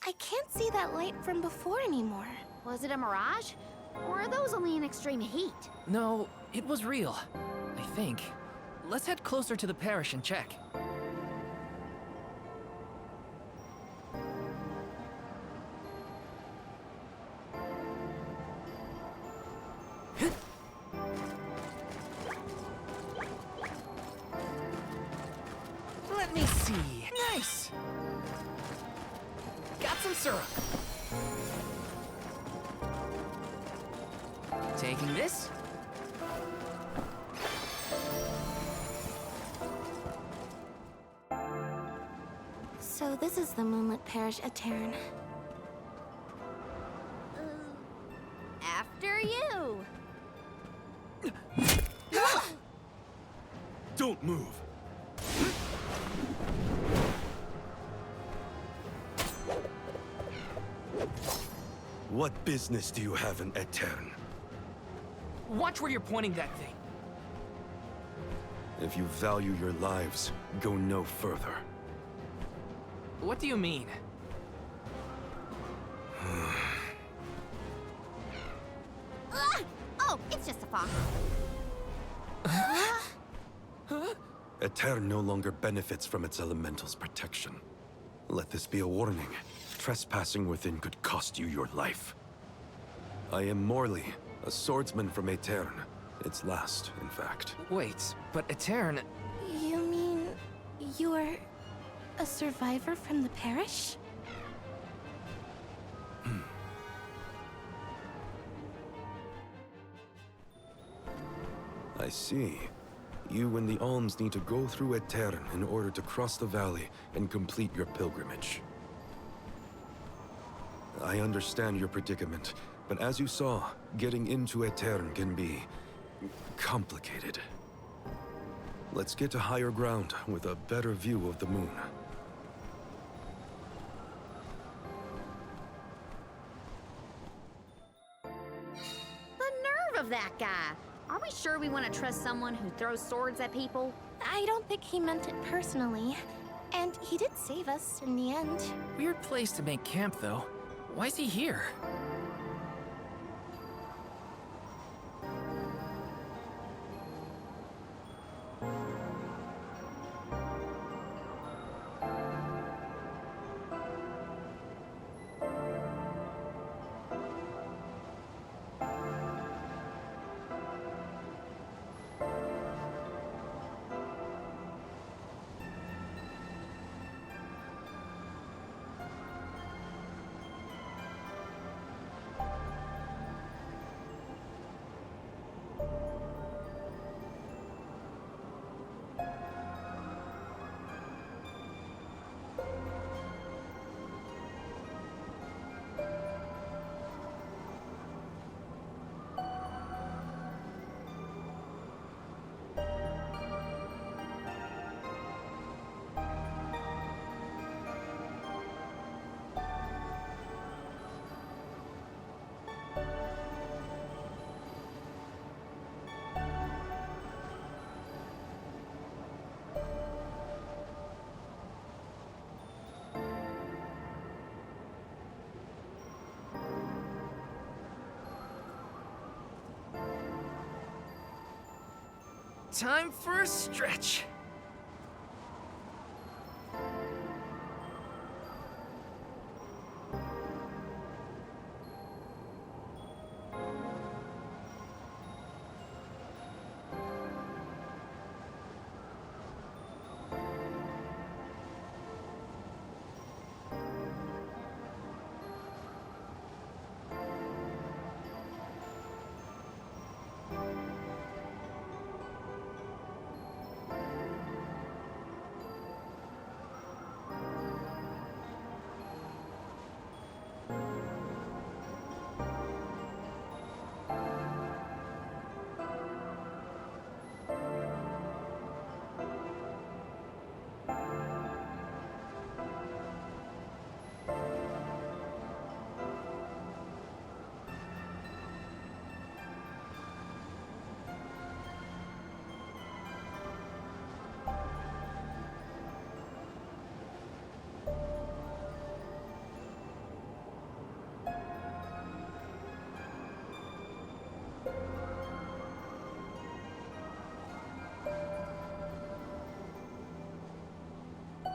I can't see that light from before anymore. Was it a mirage? Or are those only in extreme heat? No, it was real. I think. Let's head closer to the parish and check. Let me see. Nice! Got some syrup. Taking this. So this is the moonlit parish at Terran. After you. Don't move. What business do you have in Etern? Watch where you're pointing that thing. If you value your lives, go no further. What do you mean? Oh, it's just a fog. Etern no longer benefits from its elemental's protection. Let this be a warning. Trespassing within could cost you your life. I am Morley, a swordsman from Etern. Its last, in fact. Wait, but Etern... You mean you're a survivor from the parish? I see. You and the Alms need to go through Etern in order to cross the valley and complete your pilgrimage. I understand your predicament, but as you saw, getting into Etern can be complicated. Let's get to higher ground with a better view of the moon. of that guy. Are we sure we want to trust someone who throws swords at people? I don't think he meant it personally. And he did save us in the end. Weird place to make camp, though. Why is he here? Time for a stretch.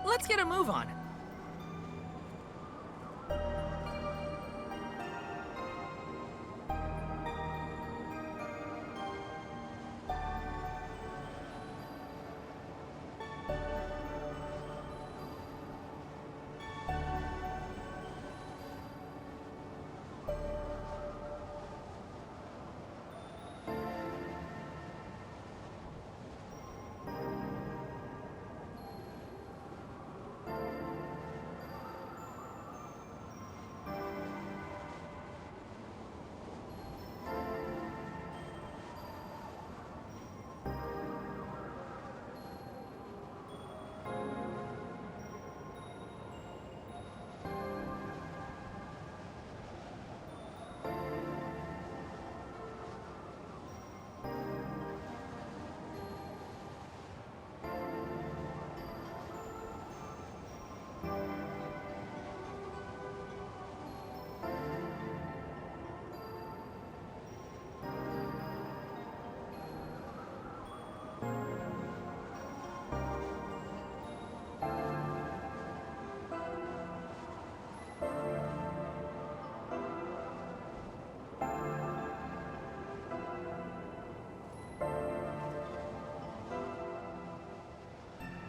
Let's get a move on.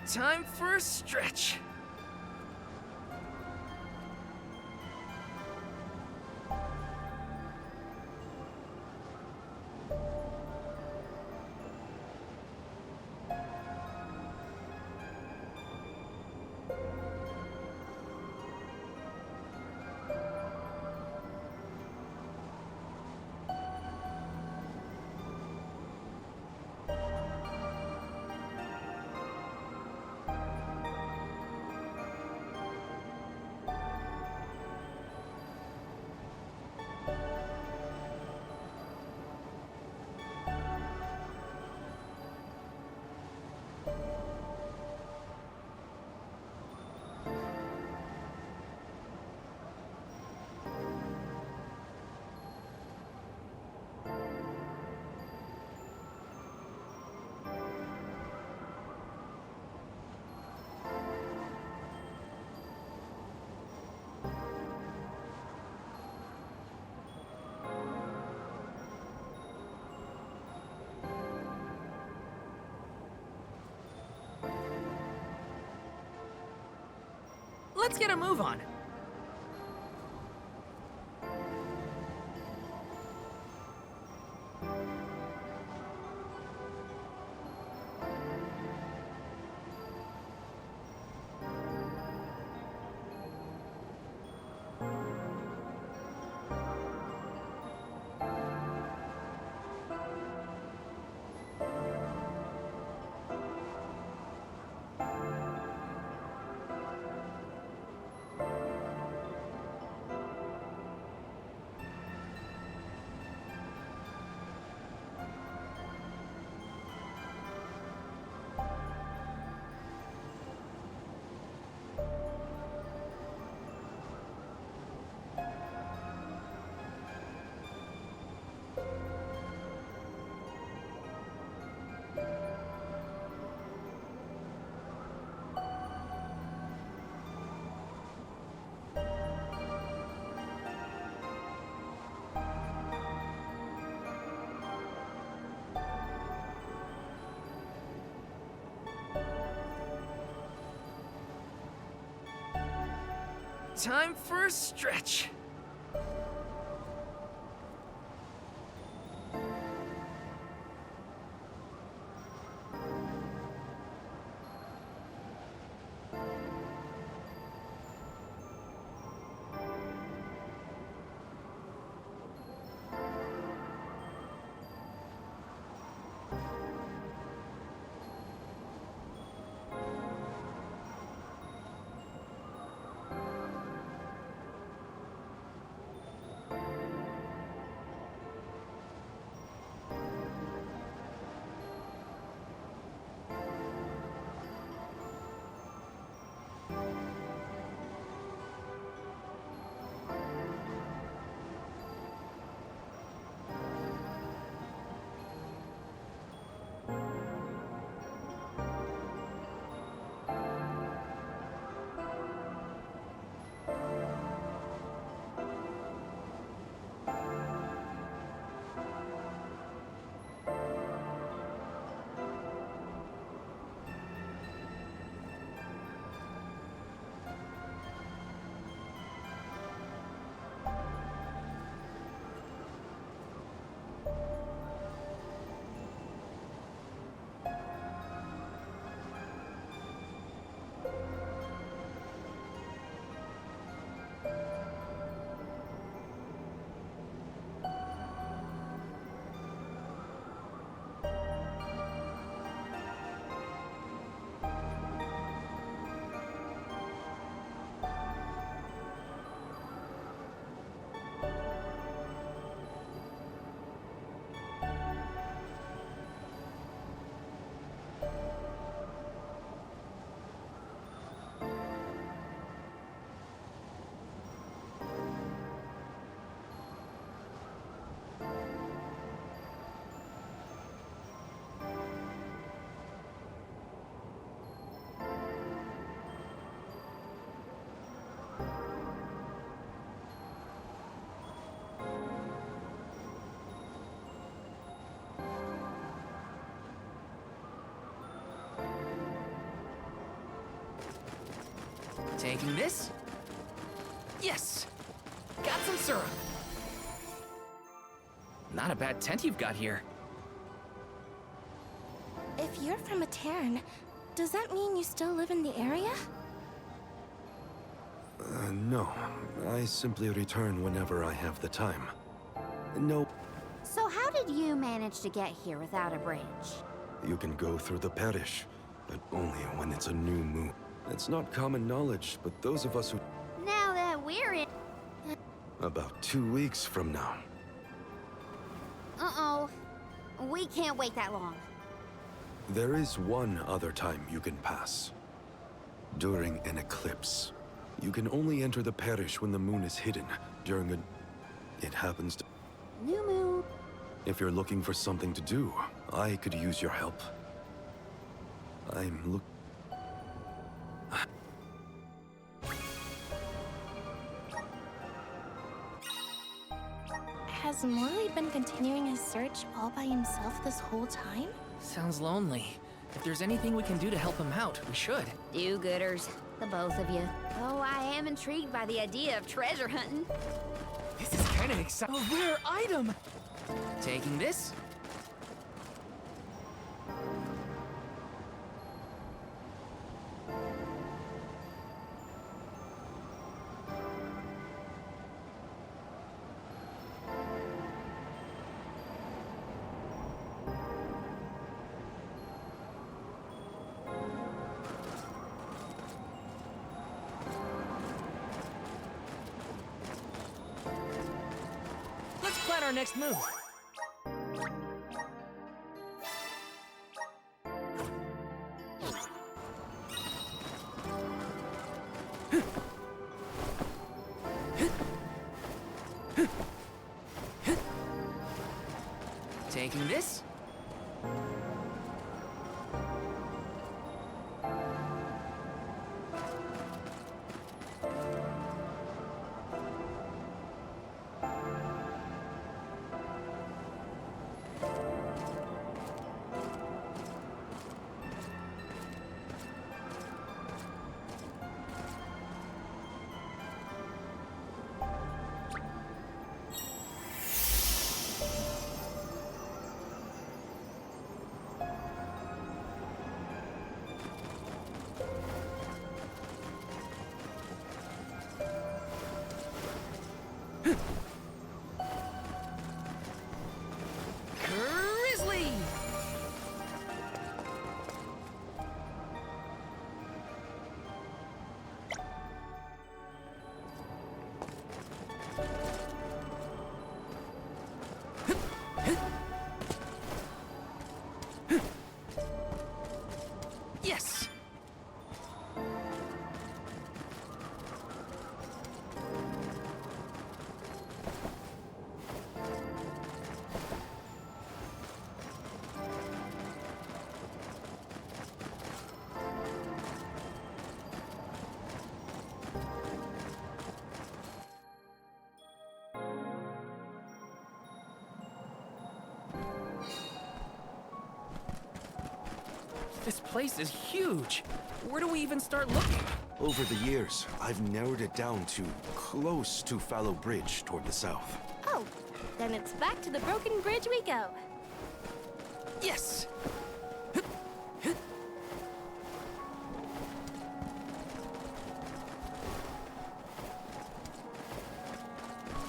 Time for a stretch. let's get a move on. Time for a stretch. Taking this? Yes! Got some syrup! Not a bad tent you've got here. If you're from a Terran, does that mean you still live in the area? No. I simply return whenever I have the time. No, So how did you manage to get here without a bridge? you can go through the parish, but only when it's a new moon. It's not common knowledge, but those of us who... Now that we're in... About 2 weeks from now. Uh-oh. We can't wait that long. There is one other time you can pass. During an eclipse. You can only enter the parish when the moon is hidden during a... It happens to... New moon. If you're looking for something to do, I could use your help. I'm Has Morley been continuing his search all by himself this whole time? Sounds lonely. If there's anything we can do to help him out, we should. Do-gooders, the both of you. Oh, I am intrigued by the idea of treasure hunting. This is kind of exciting. A rare item! Taking this? Let's plan our next move. Taking this? Grizzly! Yes! This place is huge. Where do we even start looking? Over the years, I've narrowed it down to close to Fallow Bridge toward the south. Oh, then it's back to the broken bridge we go. Yes!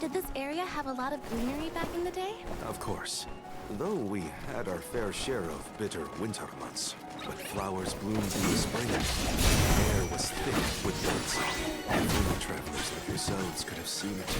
Did this area have a lot of greenery back in the day? Of course. Though we had our fair share of bitter winter months. But flowers bloomed in the spring. The air was thick with birdsong. Only travelers like yourselves could have seen it.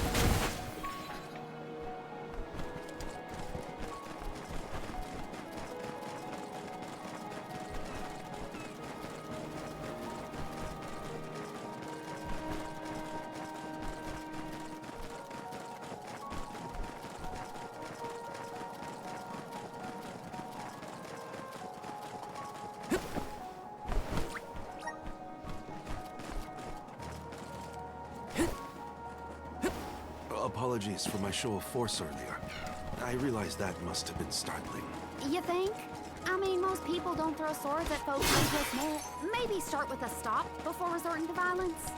Apologies for my show of force earlier. I realize that must have been startling. You think? I mean, most people don't throw swords at folks they just met. Maybe start with a stop before resorting to violence.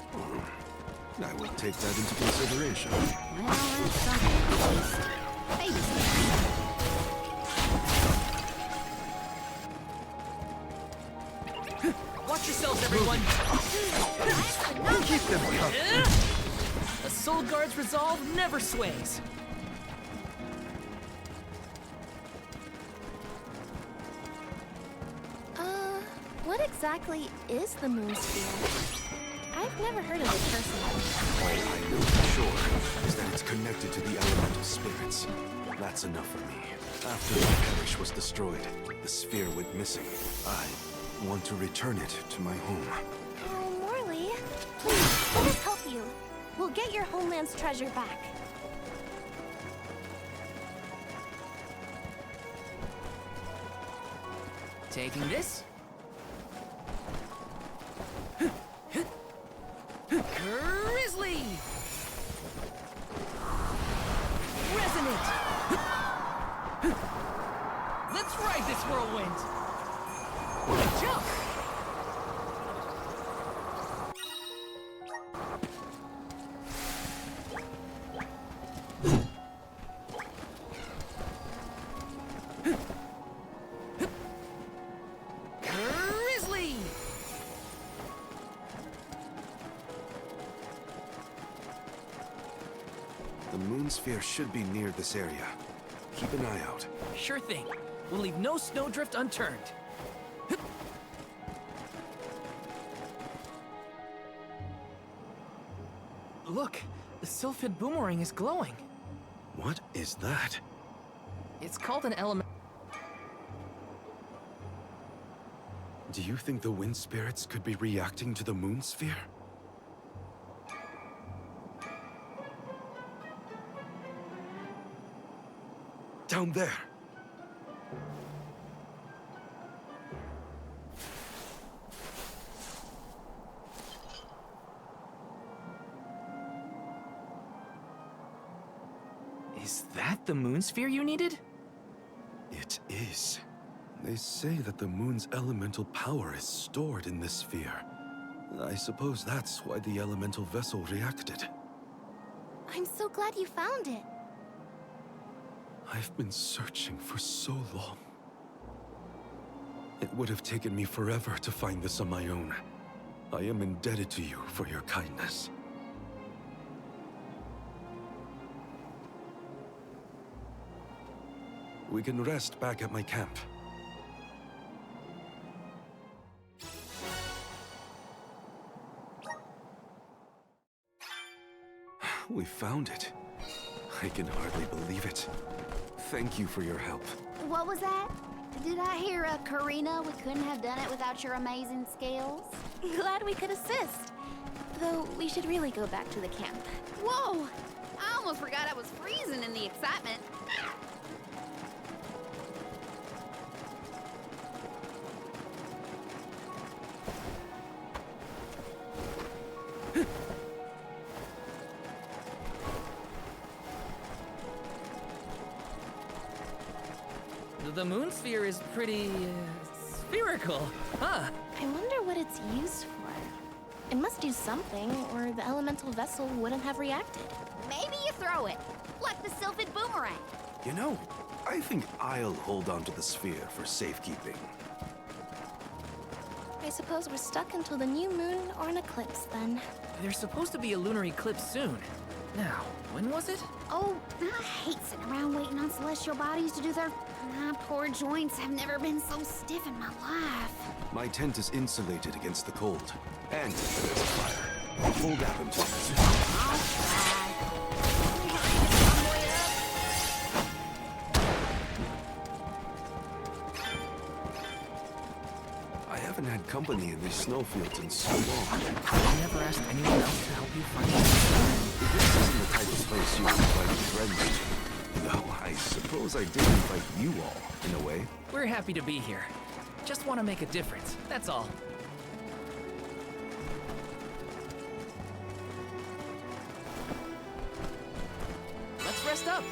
I will take that into consideration. Well, that's something at least. Baby steps. Watch yourselves, everyone! Keep them coming. A Soul Guard's resolve never sways. What exactly is the moon sphere? I've never heard of it personally. All I know for sure is that it's connected to the elemental spirits. That's enough for me. After my parish was destroyed, the sphere went missing. I want to return it to my home. Oh, Morley, please, let us help you. We'll get your homeland's treasure back. Taking this? Grizzly! Resonate! Let's ride this whirlwind! Good jump! Grizzly! The moon sphere should be near this area. Keep an eye out. Sure thing. We'll leave no snowdrift unturned. Look, the sylphid boomerang is glowing. What is that? It's called an element. Do you think the wind spirits could be reacting to the moon sphere? Down there! Is that the moon sphere you needed? It is. They say that the moon's elemental power is stored in this sphere. I suppose that's why the elemental vessel reacted. I'm so glad you found it. I've been searching for so long. It would have taken me forever to find this on my own. I am indebted to you for your kindness. We can rest back at my camp. We found it. I can hardly believe it. Thank you for your help. What was that? Did I hear Karina? We couldn't have done it without your amazing skills? Glad we could assist. Though we should really go back to the camp. Whoa! I almost forgot I was freezing in the excitement. The moon sphere is pretty spherical, huh? I wonder what it's used for. It must do something, or the elemental vessel wouldn't have reacted. Maybe you throw it, like the sylphid boomerang. You know, I think I'll hold on to the sphere for safekeeping. I suppose we're stuck until the new moon or an eclipse, then. There's supposed to be a lunar eclipse soon. Now, when was it? Oh, I hate sitting around waiting on celestial bodies to do their... My poor joints have never been so stiff in my life. My tent is insulated against the cold. And there's a fire. Hold out until it's... I haven't had company in these snowfields in so long. You never asked anyone else to help you find it? This isn't the type of place you invite friends to. Though I suppose I did invite you all, in a way. We're happy to be here. Just want to make a difference, that's all. Let's rest up.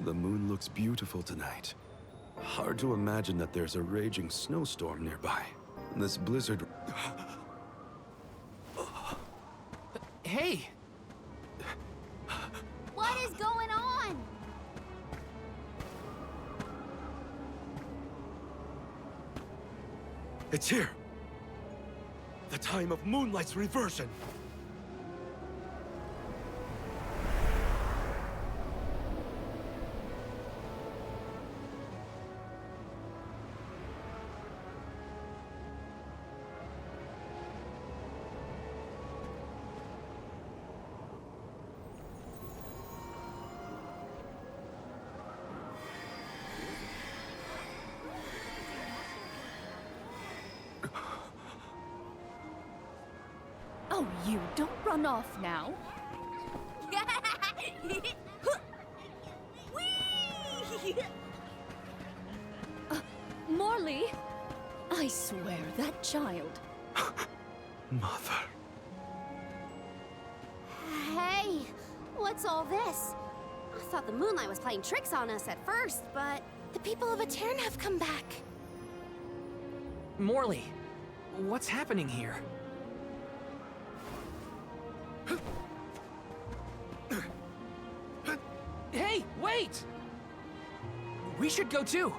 The moon looks beautiful tonight. Hard to imagine that there's a raging snowstorm nearby. This blizzard... Hey! What is going on? It's here! The time of Moonlight's reversion! You don't run off now. Morley, I swear that child. Mother. Hey, what's all this? I thought the moonlight was playing tricks on us at first, but... The people of Etern have come back. Morley, what's happening here? Hey, wait! We should go too.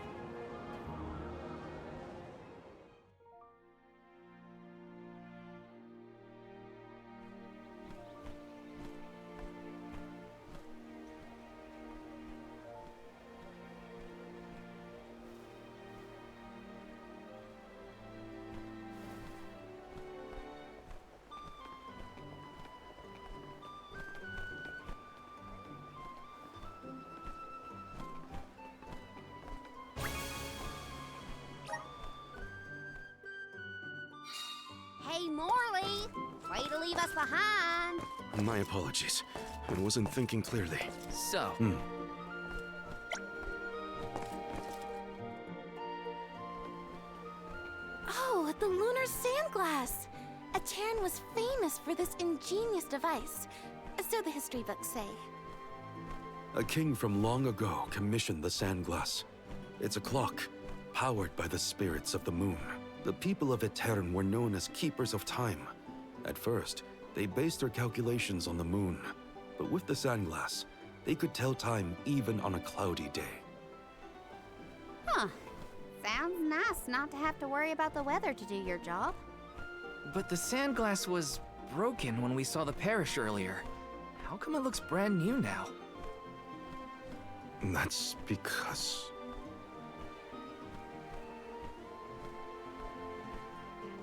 Hey, Morley! Way to leave us behind! My apologies. I wasn't thinking clearly. So, Oh, the lunar sandglass! Etern was famous for this ingenious device. So the history books say. A king from long ago commissioned the Sandglass. It's a clock, powered by the spirits of the moon. The people of Etern were known as keepers of time. At first, they based their calculations on the moon. But with the Sandglass, they could tell time even on a cloudy day. Huh. Sounds nice not to have to worry about the weather to do your job. but the sandglass was broken when we saw the parish earlier. How come it looks brand new now? That's because...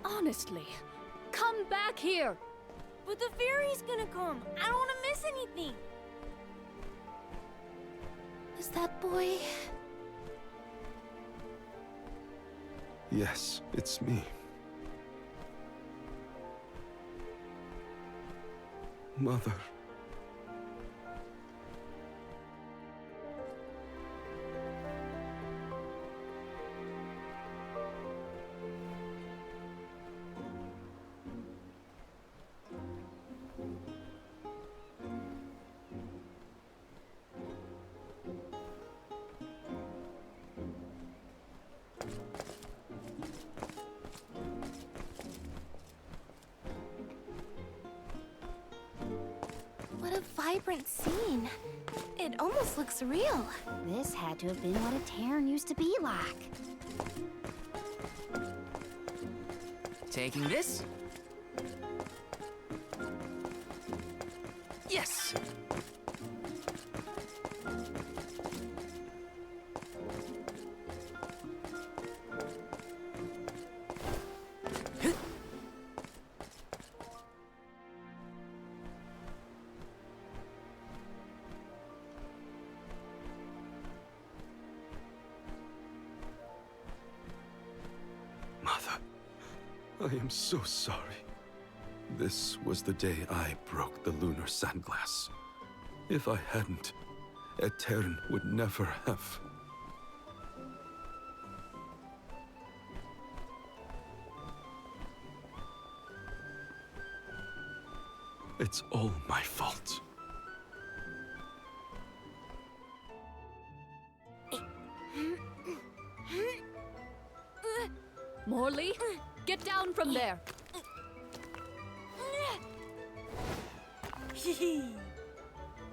Honestly, come back here! But the fairy's gonna come. I don't want to miss anything. Is that boy? Yes, it's me. Mother. What a vibrant scene. It almost looks real. This had to have been what a Terran used to be like. Taking this? Yes! Mother, I am so sorry. This was the day I broke the lunar sandglass. If I hadn't, Etern would never have. It's all my fault. Morley, get down from there.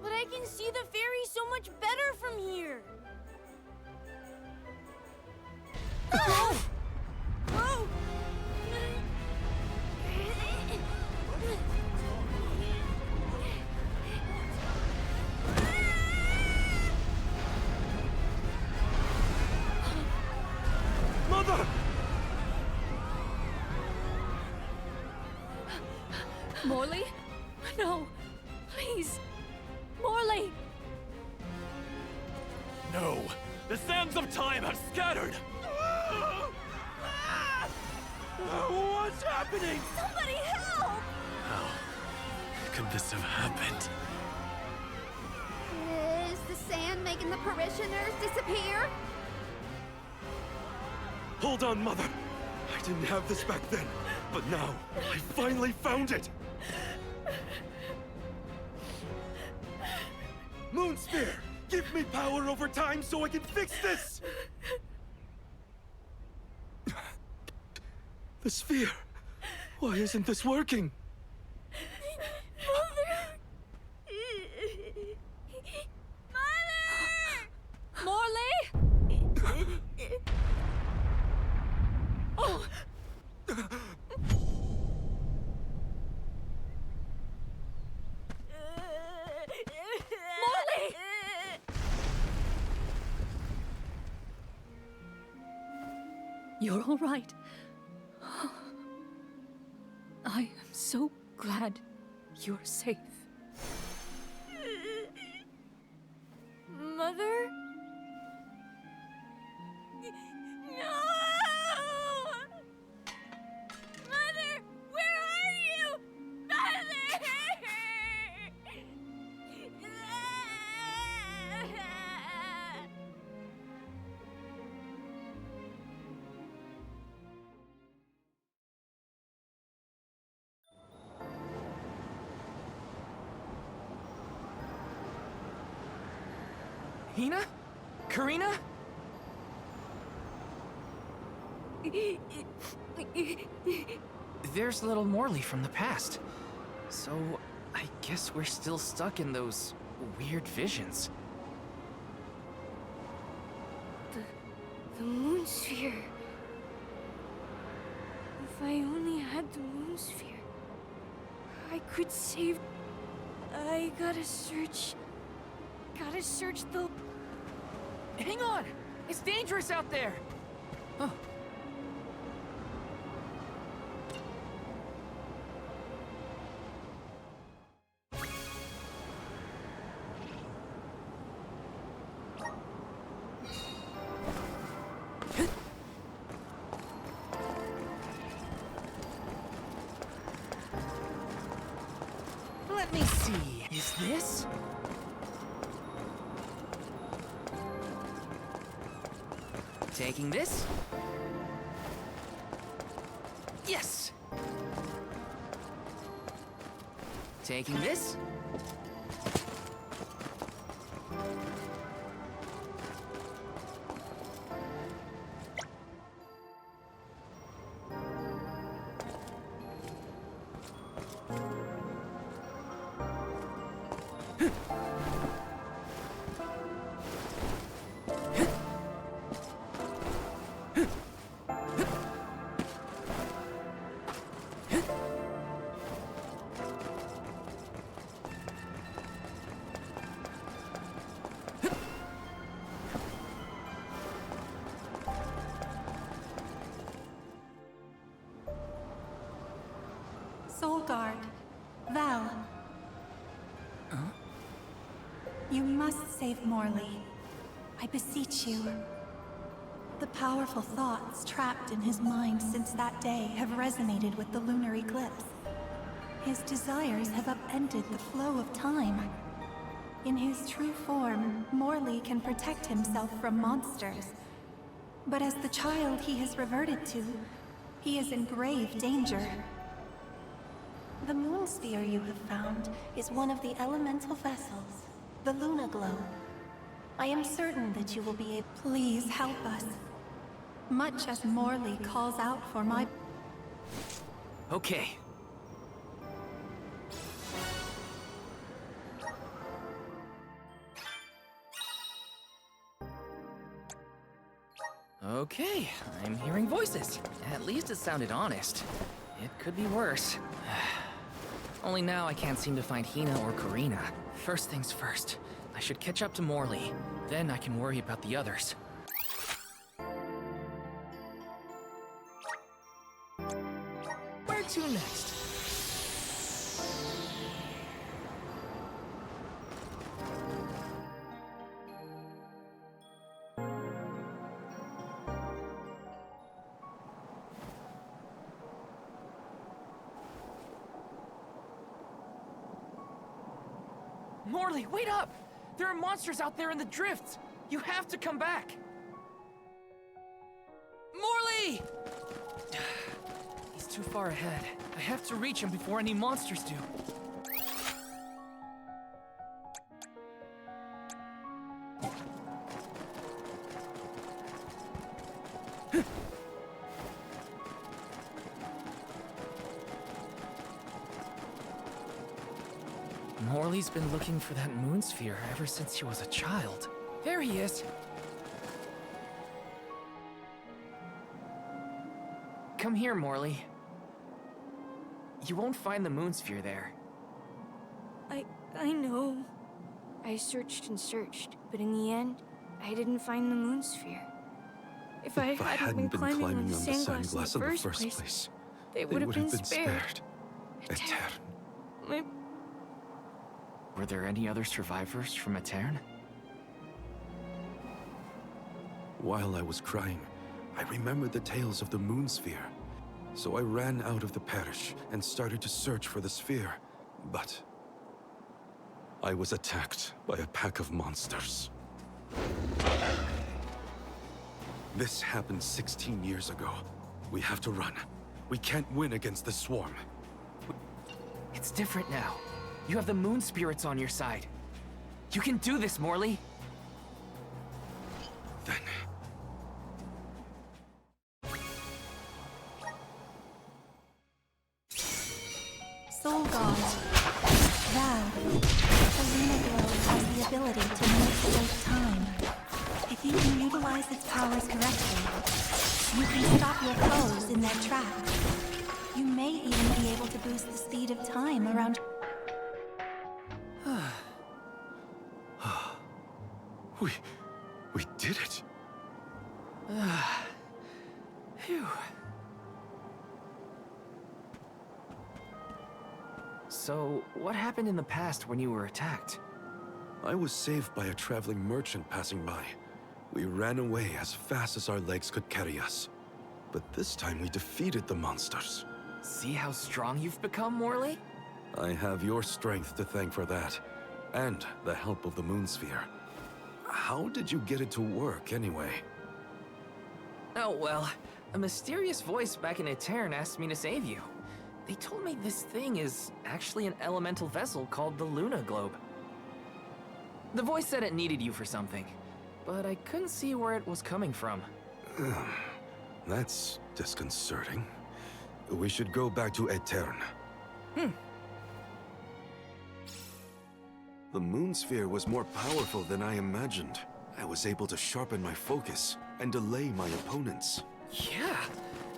But I can see the fairy so much better from here. Oh! Oh! Mother! Morley? No, please. Morley! No! The sands of time have scattered! What's happening? Somebody help! could this have happened? Is the sand making the parishioners disappear? Hold on, Mother! I didn't have this back then, but now, I finally found it! Moonsphere! Give me power over time so I can fix this! The sphere! Why isn't this working? Morley! Oh! Morley! You're all right. I am so glad you're safe. Mother? No! Mother, where are you? Mother! Hina? Karina? There's little Morley from the past. So, I guess we're still stuck in those weird visions. The moon sphere. If I only had the moon sphere, I could save. I gotta search the. Hang on! It's dangerous out there! Oh. Let me see. Is this? Taking this? Yes! Taking this? Soulguard. Val. Huh? You must save Morley. I beseech you. The powerful thoughts trapped in his mind since that day have resonated with the lunar eclipse. His desires have upended the flow of time. In his true form, Morley can protect himself from monsters. But as the child he has reverted to, he is in grave danger. The moon sphere you have found is one of the elemental vessels, the Luna Glow. I am certain that you will be able. Please help us. Much as Morley calls out for my. Okay. Okay, I'm hearing voices. At least it sounded honest. It could be worse. Only now I can't seem to find Hina or Karina. First things first, I should catch up to Morley. Then I can worry about the others. Where to next? Morley, wait up! There are monsters out there in the drifts! You have to come back! Morley! He's too far ahead. I have to reach him before any monsters do. Morley's been looking for that moon sphere ever since he was a child. There he is. Come here, Morley. You won't find the moon sphere there. I know. I searched and searched, but in the end, I didn't find the moon sphere. If I hadn't been climbing on the sand glass in the first place, they would have been spared. Etern. Were there any other survivors from Etern? While I was crying, I remembered the tales of the moon sphere. So I ran out of the parish and started to search for the sphere, but I was attacked by a pack of monsters. This happened 16 years ago. We have to run. We can't win against the swarm. It's different now. You have the moon spirits on your side. You can do this, Morley. Then... Soul God, thou, the Luna Globe has the ability to manipulate time. If you can utilize its powers correctly, you can stop your foes in their tracks. You may even be able to boost the speed of time around... We did it! Phew. So, what happened in the past when you were attacked? I was saved by a traveling merchant passing by. We ran away as fast as our legs could carry us. But this time we defeated the monsters. See how strong you've become, Morley? I have your strength to thank for that, and the help of the moon sphere. How did you get it to work, anyway? Oh, well, a mysterious voice back in Etern asked me to save you. They told me this thing is actually an elemental vessel called the Luna Globe. The voice said it needed you for something, but I couldn't see where it was coming from. That's disconcerting. We should go back to Etern. The moon sphere was more powerful than I imagined. I was able to sharpen my focus and delay my opponents. Yeah,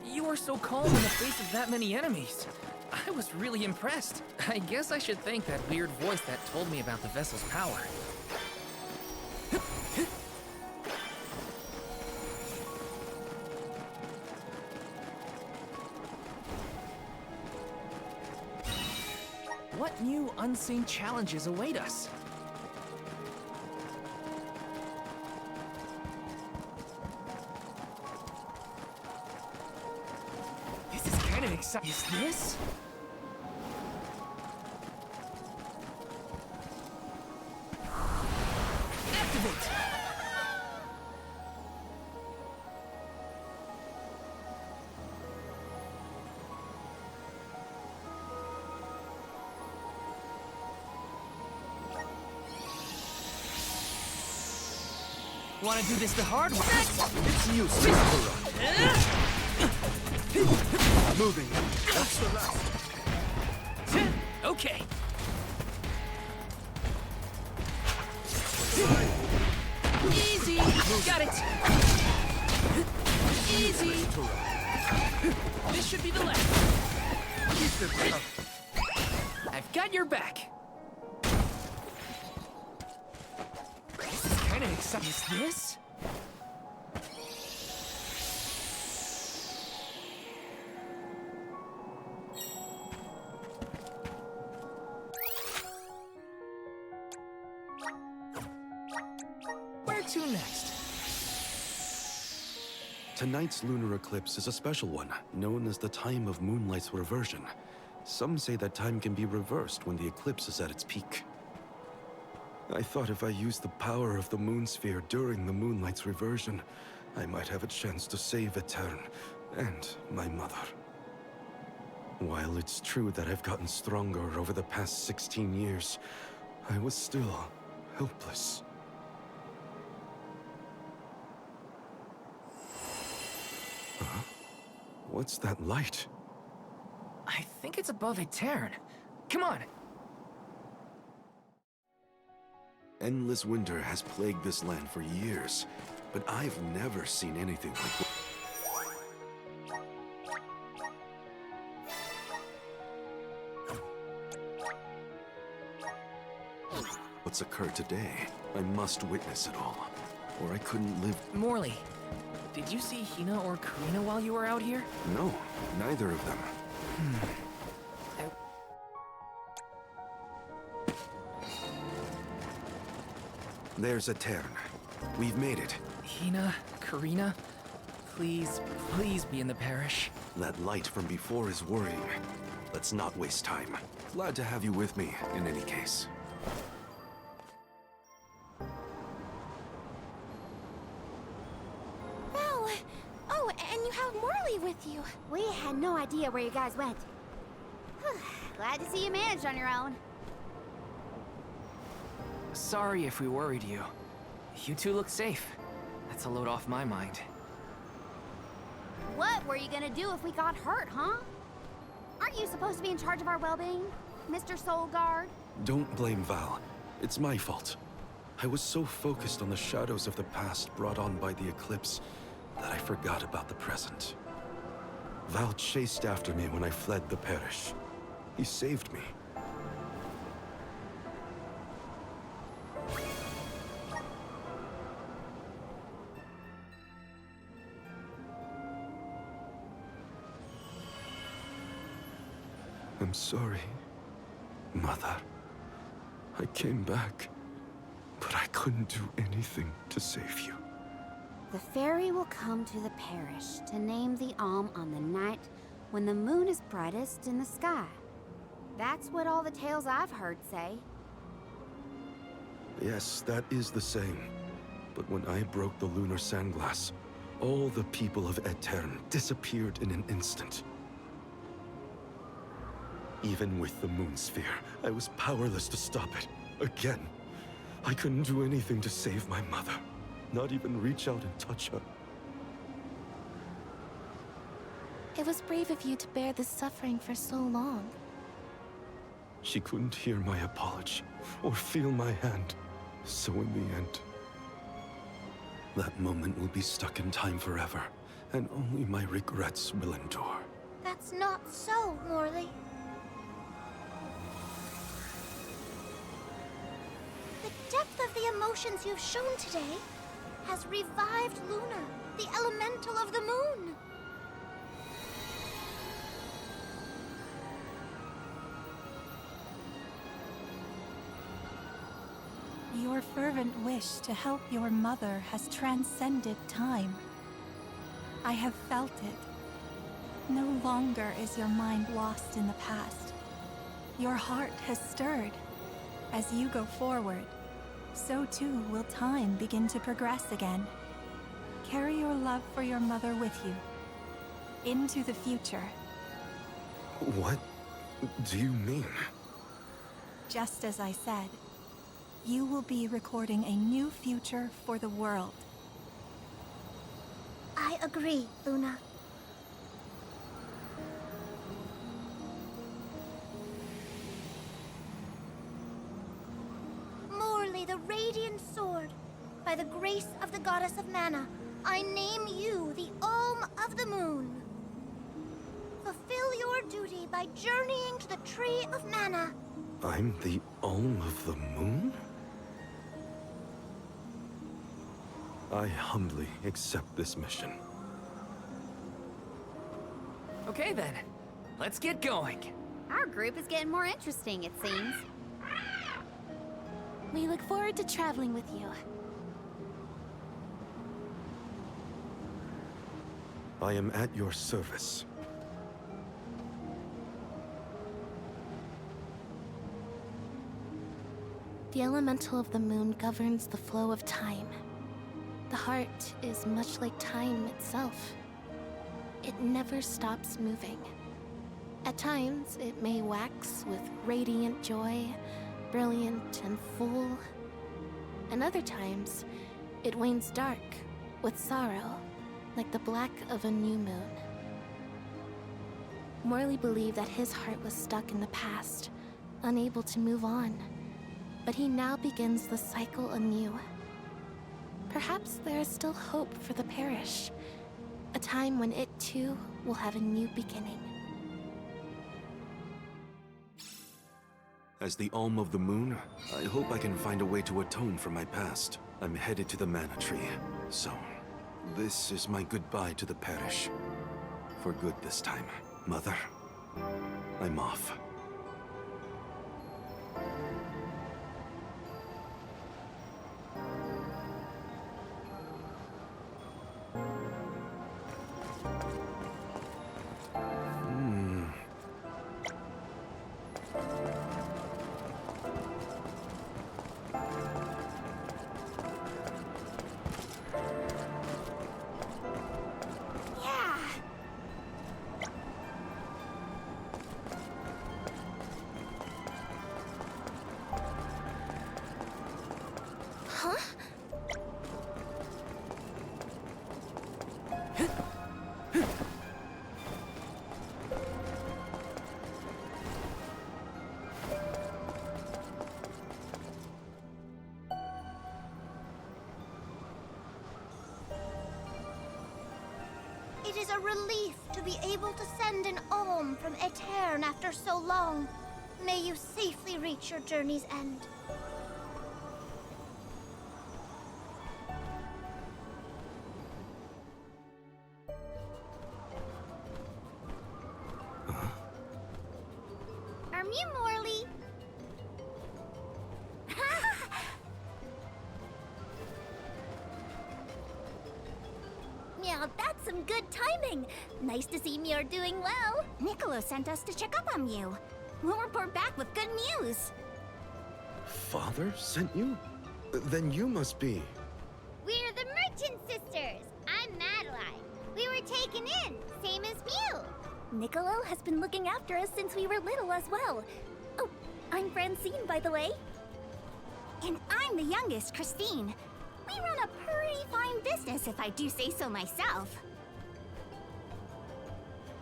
you were so calm in the face of that many enemies. I was really impressed. I guess I should thank that weird voice that told me about the vessel's power. What new unseen challenges await us? This is kind of exciting. Is this? Activate! Want to do this the hard way? It's useless to run. Moving. That's the last. Okay. Easy. Got it. Easy. This should be the left. I've got your back. This is kind of exciting. Is this? Where to next? Tonight's lunar eclipse is a special one, known as the time of moonlight's reversion. Some say that time can be reversed when the eclipse is at its peak. I thought if I used the power of the moon sphere during the moonlight's reversion, I might have a chance to save Etern and my mother. While it's true that I've gotten stronger over the past 16 years, I was still helpless. Huh? What's that light? I think it's above Etern. Come on! Endless winter has plagued this land for years, but I've never seen anything like what's occurred today. I must witness it all, or I couldn't live. Morley, did you see Hina or Karina while you were out here? No, neither of them. There's Etern. We've made it. Hina, Karina, please, please be in the parish. That light from before is worrying. Let's not waste time. Glad to have you with me, in any case. Val! Oh, and you have Morley with you. We had no idea where you guys went. Glad to see you managed on your own. Sorry if we worried you. You two look safe. That's a load off my mind. What were you gonna do if we got hurt, huh? Aren't you supposed to be in charge of our well-being, Mr. Soul Guard? Don't blame Val. It's my fault. I was so focused on the shadows of the past brought on by the eclipse that I forgot about the present. Val chased after me when I fled the parish. He saved me. I'm sorry, Mother. I came back, but I couldn't do anything to save you. The fairy will come to the parish to name the Alm on the night when the moon is brightest in the sky. That's what all the tales I've heard say. Yes, that is the same. But when I broke the lunar sandglass, all the people of Etern disappeared in an instant. Even with the moon sphere, I was powerless to stop it. Again. I couldn't do anything to save my mother. Not even reach out and touch her. It was brave of you to bear this suffering for so long. She couldn't hear my apology or feel my hand. So in the end, that moment will be stuck in time forever, and only my regrets will endure. That's not so, Morley. The depth of the emotions you've shown today has revived Luna, the elemental of the moon. Your fervent wish to help your mother has transcended time. I have felt it. No longer is your mind lost in the past. Your heart has stirred. As you go forward, so too will time begin to progress again. Carry your love for your mother with you into the future. What do you mean? Just as I said, you will be recording a new future for the world. I agree, Luna. Morley, the Radiant Sword. By the grace of the Goddess of Mana, I name you the Alm of the Moon. Fulfill your duty by journeying to the Tree of Mana. I'm the Alm of the Moon? I humbly accept this mission. Okay then, let's get going. Our group is getting more interesting, it seems. We look forward to traveling with you. I am at your service. The elemental of the moon governs the flow of time. The heart is much like time itself. It never stops moving. At times, it may wax with radiant joy, brilliant and full. And other times, it wanes dark with sorrow, like the black of a new moon. Morley believed that his heart was stuck in the past, unable to move on. But he now begins the cycle anew. Perhaps there is still hope for the parish, a time when it too will have a new beginning. As the Alm of the Moon, I hope I can find a way to atone for my past. I'm headed to the Mana Tree, so this is my goodbye to the parish. For good this time. Mother, I'm off. It is a relief to be able to send an alm from Aetern after so long. May you safely reach your journey's end. Are you Morley? Yeah, that's some good timing. Nice to see Muir doing well. Niccolo sent us to check up on you. We'll report back with good news. Father sent you? Then you must be... We're the Merchant Sisters. I'm Madeline. We were taken in, same as Mew. Niccolo has been looking after us since we were little as well. Oh, I'm Francine, by the way. And I'm the youngest, Christine. We run a pretty fine business, if I do say so myself.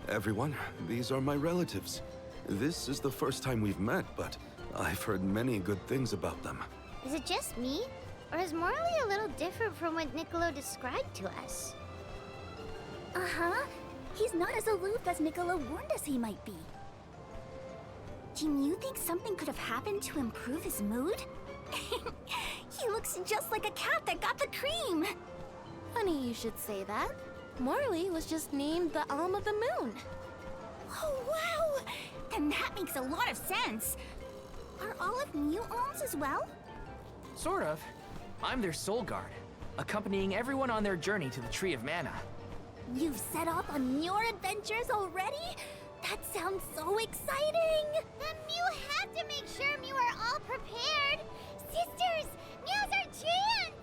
Everyone, these are my relatives. This is the first time we've met, but I've heard many good things about them. Is it just me? Or is Morley a little different from what Niccolo described to us? Uh-huh. He's not as aloof as Niccolo warned us he might be. Do you think something could have happened to improve his mood? He looks just like a cat that got the cream. Funny you should say that. Morley was just named the Alm of the Moon. Oh, wow! Then that makes a lot of sense. Are all of Mew alms as well? Sort of. I'm their soul guard, accompanying everyone on their journey to the Tree of Mana. You've set off on your adventures already? That sounds so exciting! Then Mew have to make sure Mew are all prepared. Sisters, now's our chance!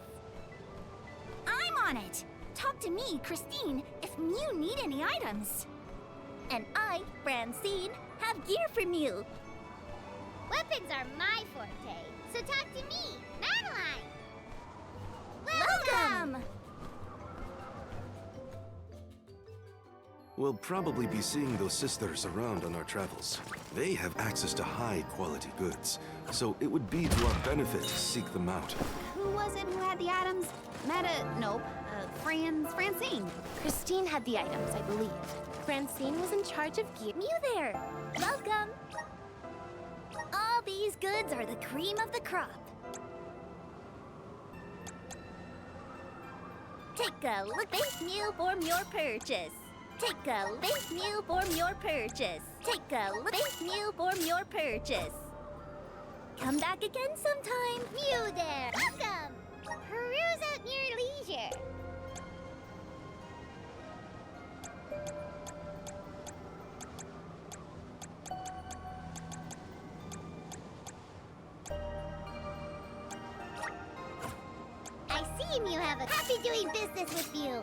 I'm on it. Talk to me, Christine, if Mew need any items. And I, Francine, have gear for Mew. Weapons are my forte, so talk to me, Madeline! Welcome! We'll probably be seeing those sisters around on our travels. They have access to high-quality goods, so it would be to our benefit to seek them out. Who was it who had the items? Francine. Christine had the items, I believe. Francine was in charge of gear. Mew there! Welcome! All these goods are the cream of the crop. Take a look. Thank Mew for your purchase. Take a look. Thank Mew for your purchase. Take a look. Thank Mew for your purchase. Come back again sometime. Mew there! Welcome! Peruse at your leisure. see him, you have a happy doing business with you.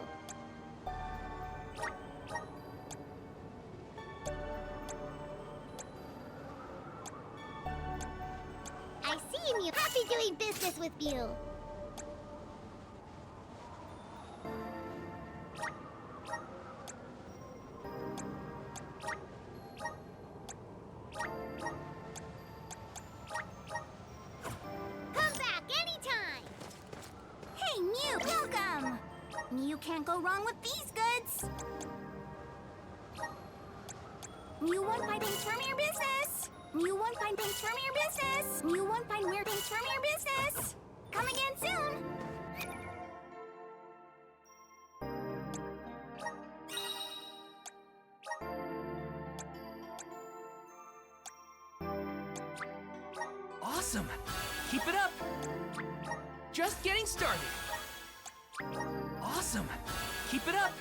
I see him, you happy doing business with you. You can't go wrong with these goods. You won't find things from your business. You won't find things from your business. You won't find weird things from your business. Come again soon. Awesome! Keep it up! Just getting started! Awesome! Keep it up!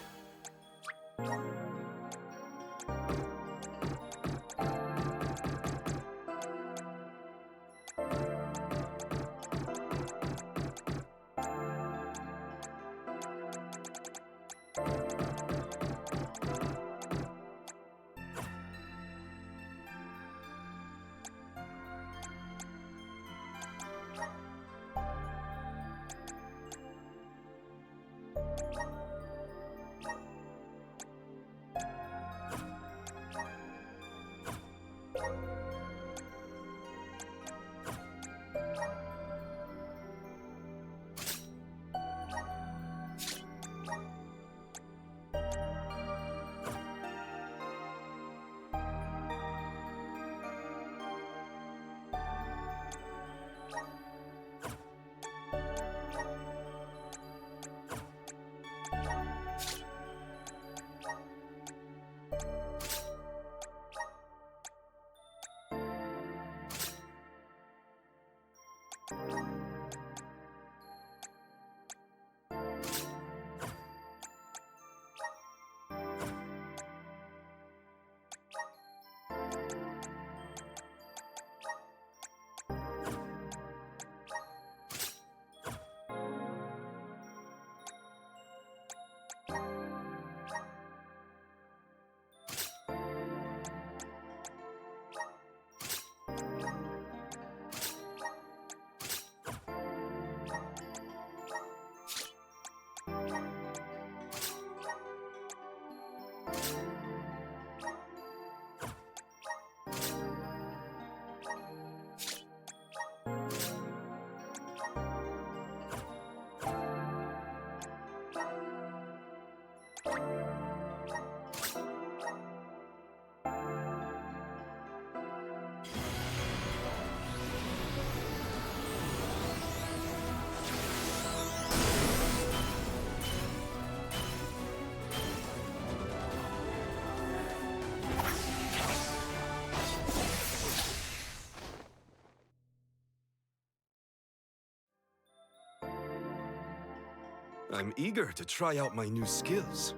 I'm eager to try out my new skills.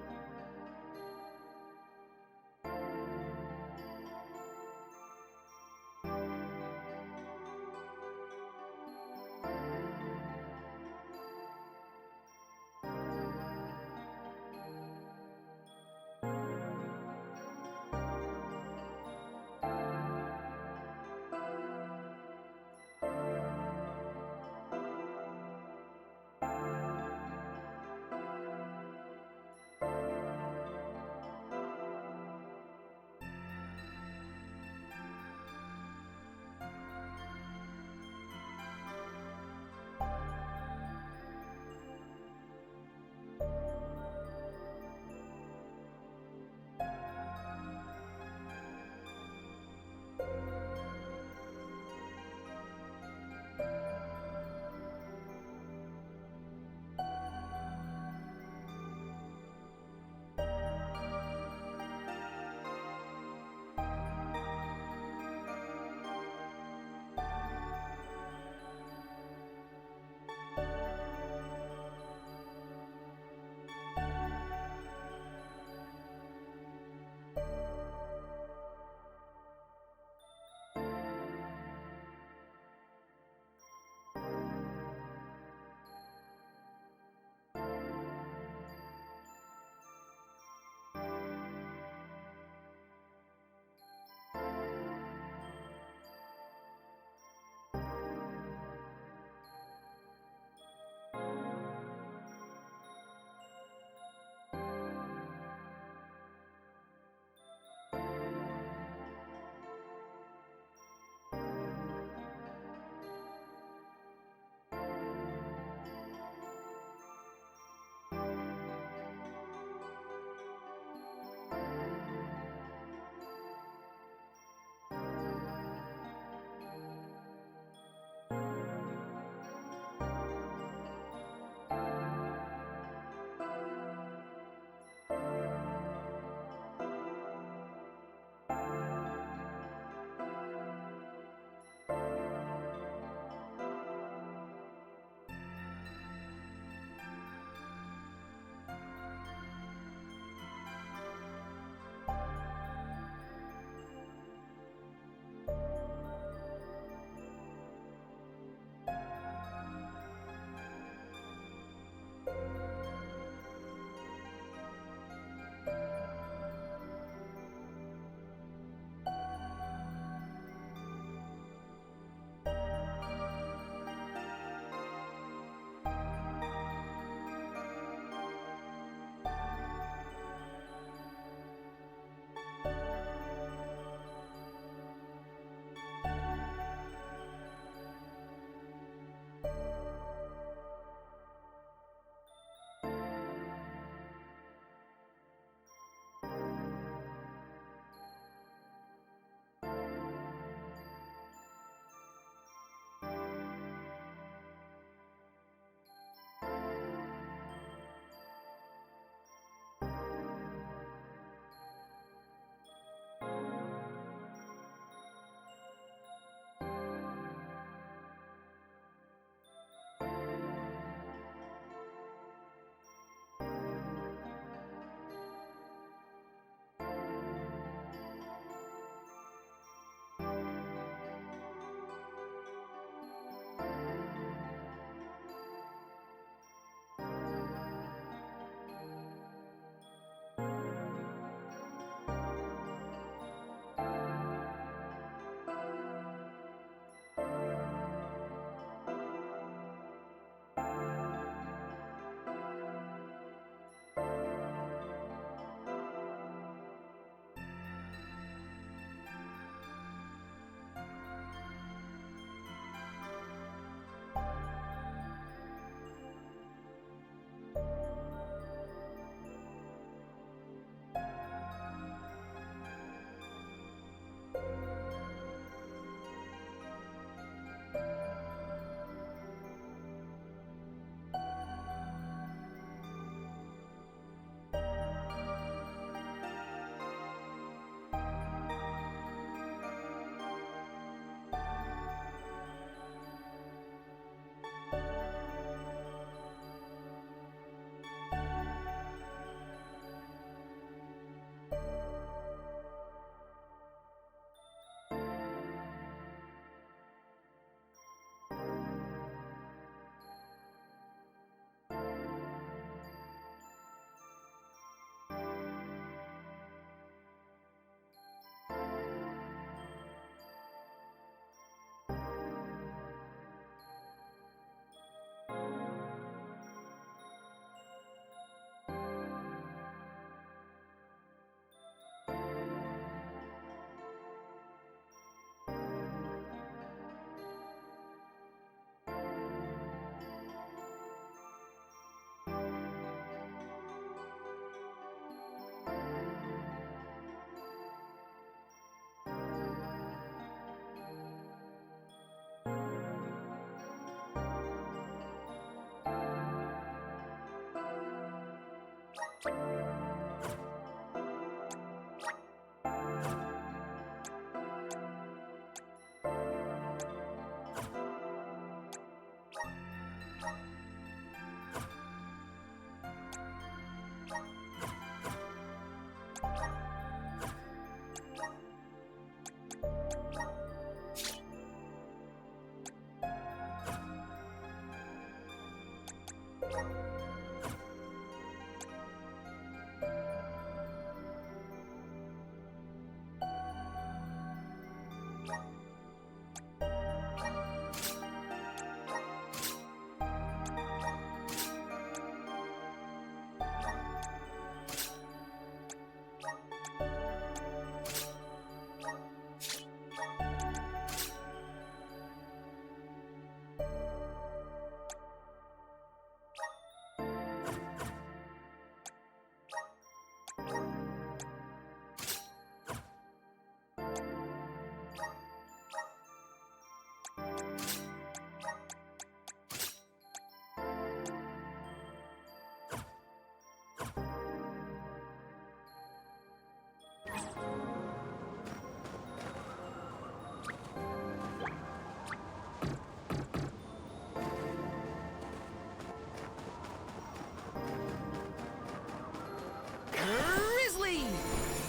Grizzly!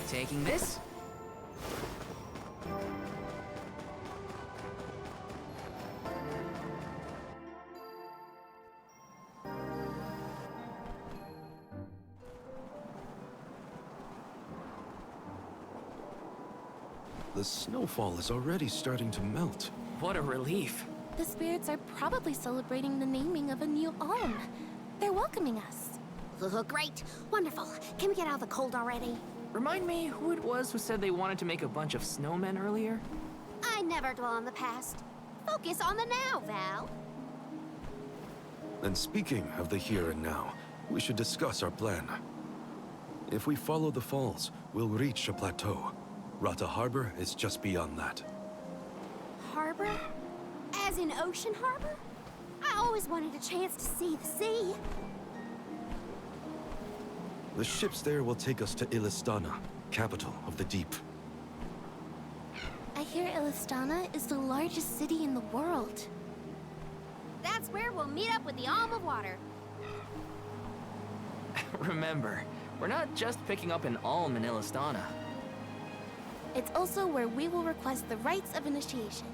Taking this? The snowfall is already starting to melt. What a relief. The spirits are probably celebrating the naming of a new alm. They're welcoming us. Great. Wonderful. Can we get out of the cold already? Remind me who it was who said they wanted to make a bunch of snowmen earlier? I never dwell on the past. Focus on the now, Val. And speaking of the here and now, we should discuss our plan. If we follow the falls, we'll reach a plateau. Rata Harbor is just beyond that. Harbor? As in Ocean Harbor? I always wanted a chance to see the sea. The ships there will take us to Illistana, capital of the deep. I hear Illistana is the largest city in the world. That's where we'll meet up with the Alm of Water. Remember, we're not just picking up an alm in Illistana. It's also where we will request the rites of initiation.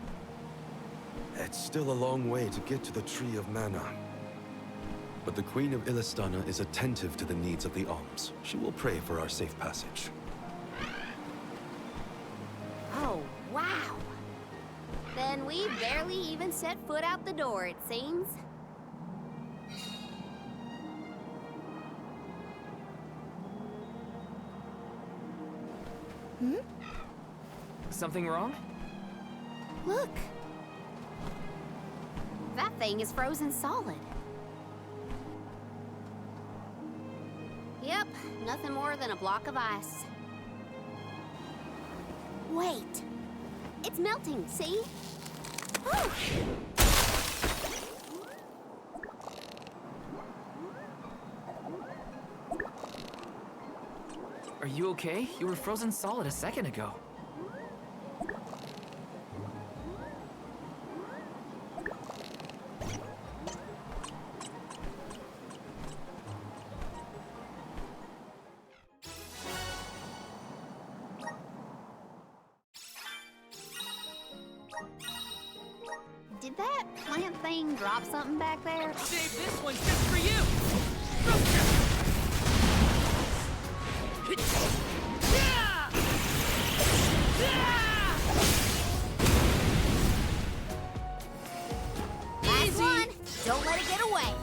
It's still a long way to get to the Tree of Mana. But the Queen of Illistana is attentive to the needs of the alms. She will pray for our safe passage. Oh, wow. Then we barely even set foot out the door, it seems. Hmm? Something wrong? Look. That thing is frozen solid. Yep, nothing more than a block of ice. Wait. It's melting, see? Oh. Are you okay? You were frozen solid a second ago. Did that plant thing drop something back there? Save this one just for you! Last one! Don't let it get away!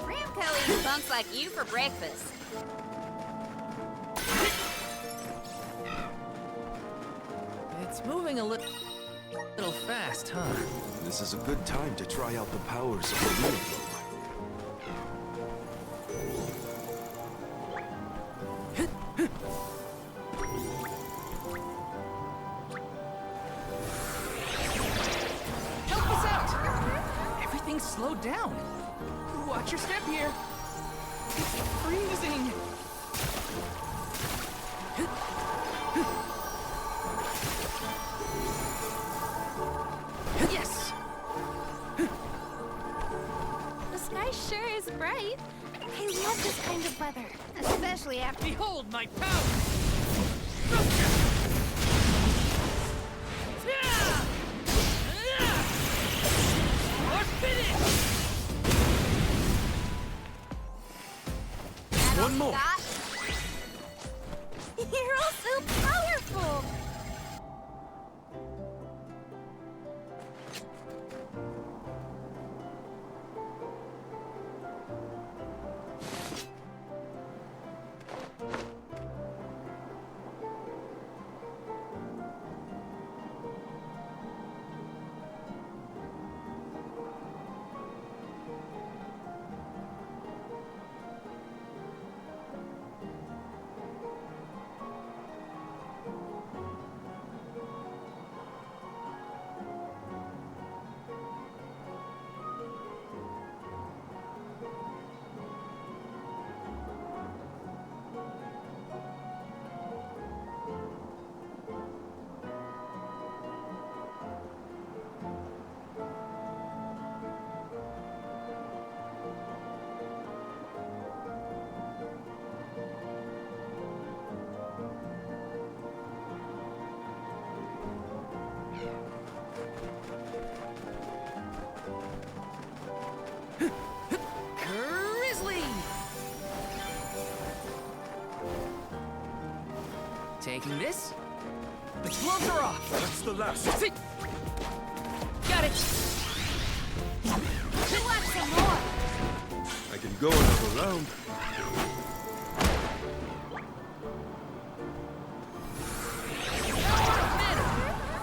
Ramco eats punks like you for breakfast. It's moving a little fast, huh? This is a good time to try out the powers of the wind. Help us out! Everything's slowed down. Watch your step here. It's freezing. Yes! The sky sure is bright. I love this kind of weather, especially after— Behold my power! Or finish! One more. You're all so powerful! Grizzly! Taking this. The gloves are off. That's the last. See? Got it. You want some more? I can go another round.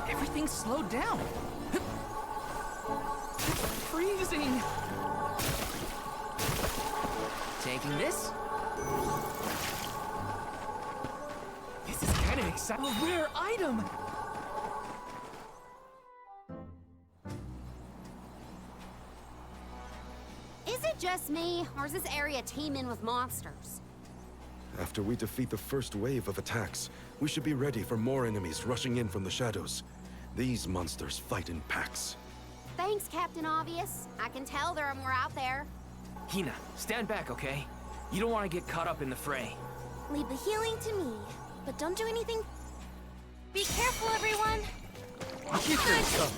Everything slowed down. Freezing. Taking this. This is kind of exciting. A rare item. Is it just me, or is this area teeming with monsters? After we defeat the first wave of attacks, we should be ready for more enemies rushing in from the shadows. These monsters fight in packs. Thanks, Captain Obvious. I can tell there are more out there. Hina, stand back, okay? You don't want to get caught up in the fray. Leave the healing to me, but don't do anything. Be careful, everyone. Keep yourself.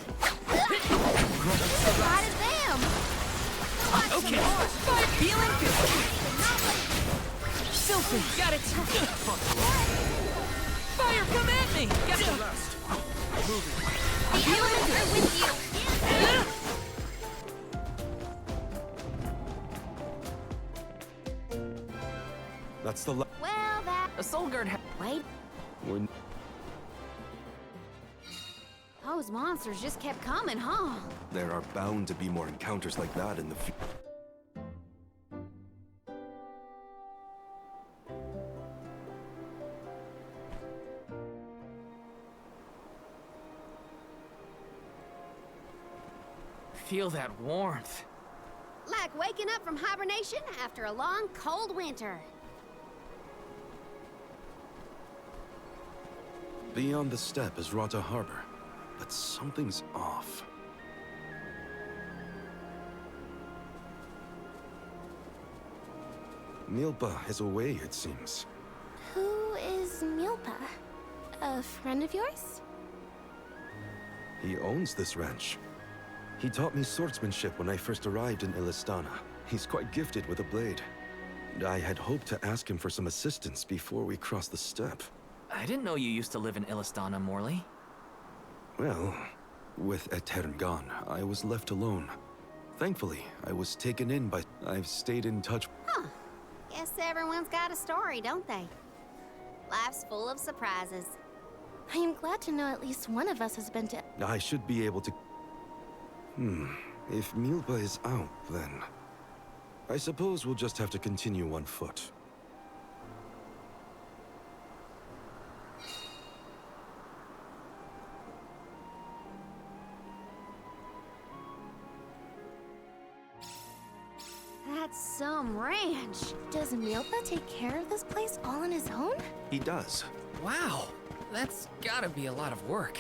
Right at them. Okay. Healing good. Silphy, got it. Fire, come at me. Got it. The elements are with you. That's the Well, that— A soul guard. Wait. When Those monsters just kept coming, huh? There are bound to be more encounters like that in the future. Feel that warmth. Like waking up from hibernation after a long, cold winter. beyond the steppe is Rata Harbor, but something's off. Milpa is away, it seems. Who is Milpa? A friend of yours? He owns this ranch. He taught me swordsmanship when I first arrived in Illistana. He's quite gifted with a blade. And I had hoped to ask him for some assistance before we crossed the steppe. I didn't know you used to live in Illistana, Morley. Well, with Etern gone, I was left alone. Thankfully, I was taken in by... I've stayed in touch... Huh. Guess everyone's got a story, don't they? Life's full of surprises. I am glad to know at least one of us has been to— I should be able to... If Milpa is out, then... I suppose we'll just have to continue on foot. That That's some ranch. Does Milpa take care of this place all on his own? He does. Wow, that's gotta be a lot of work.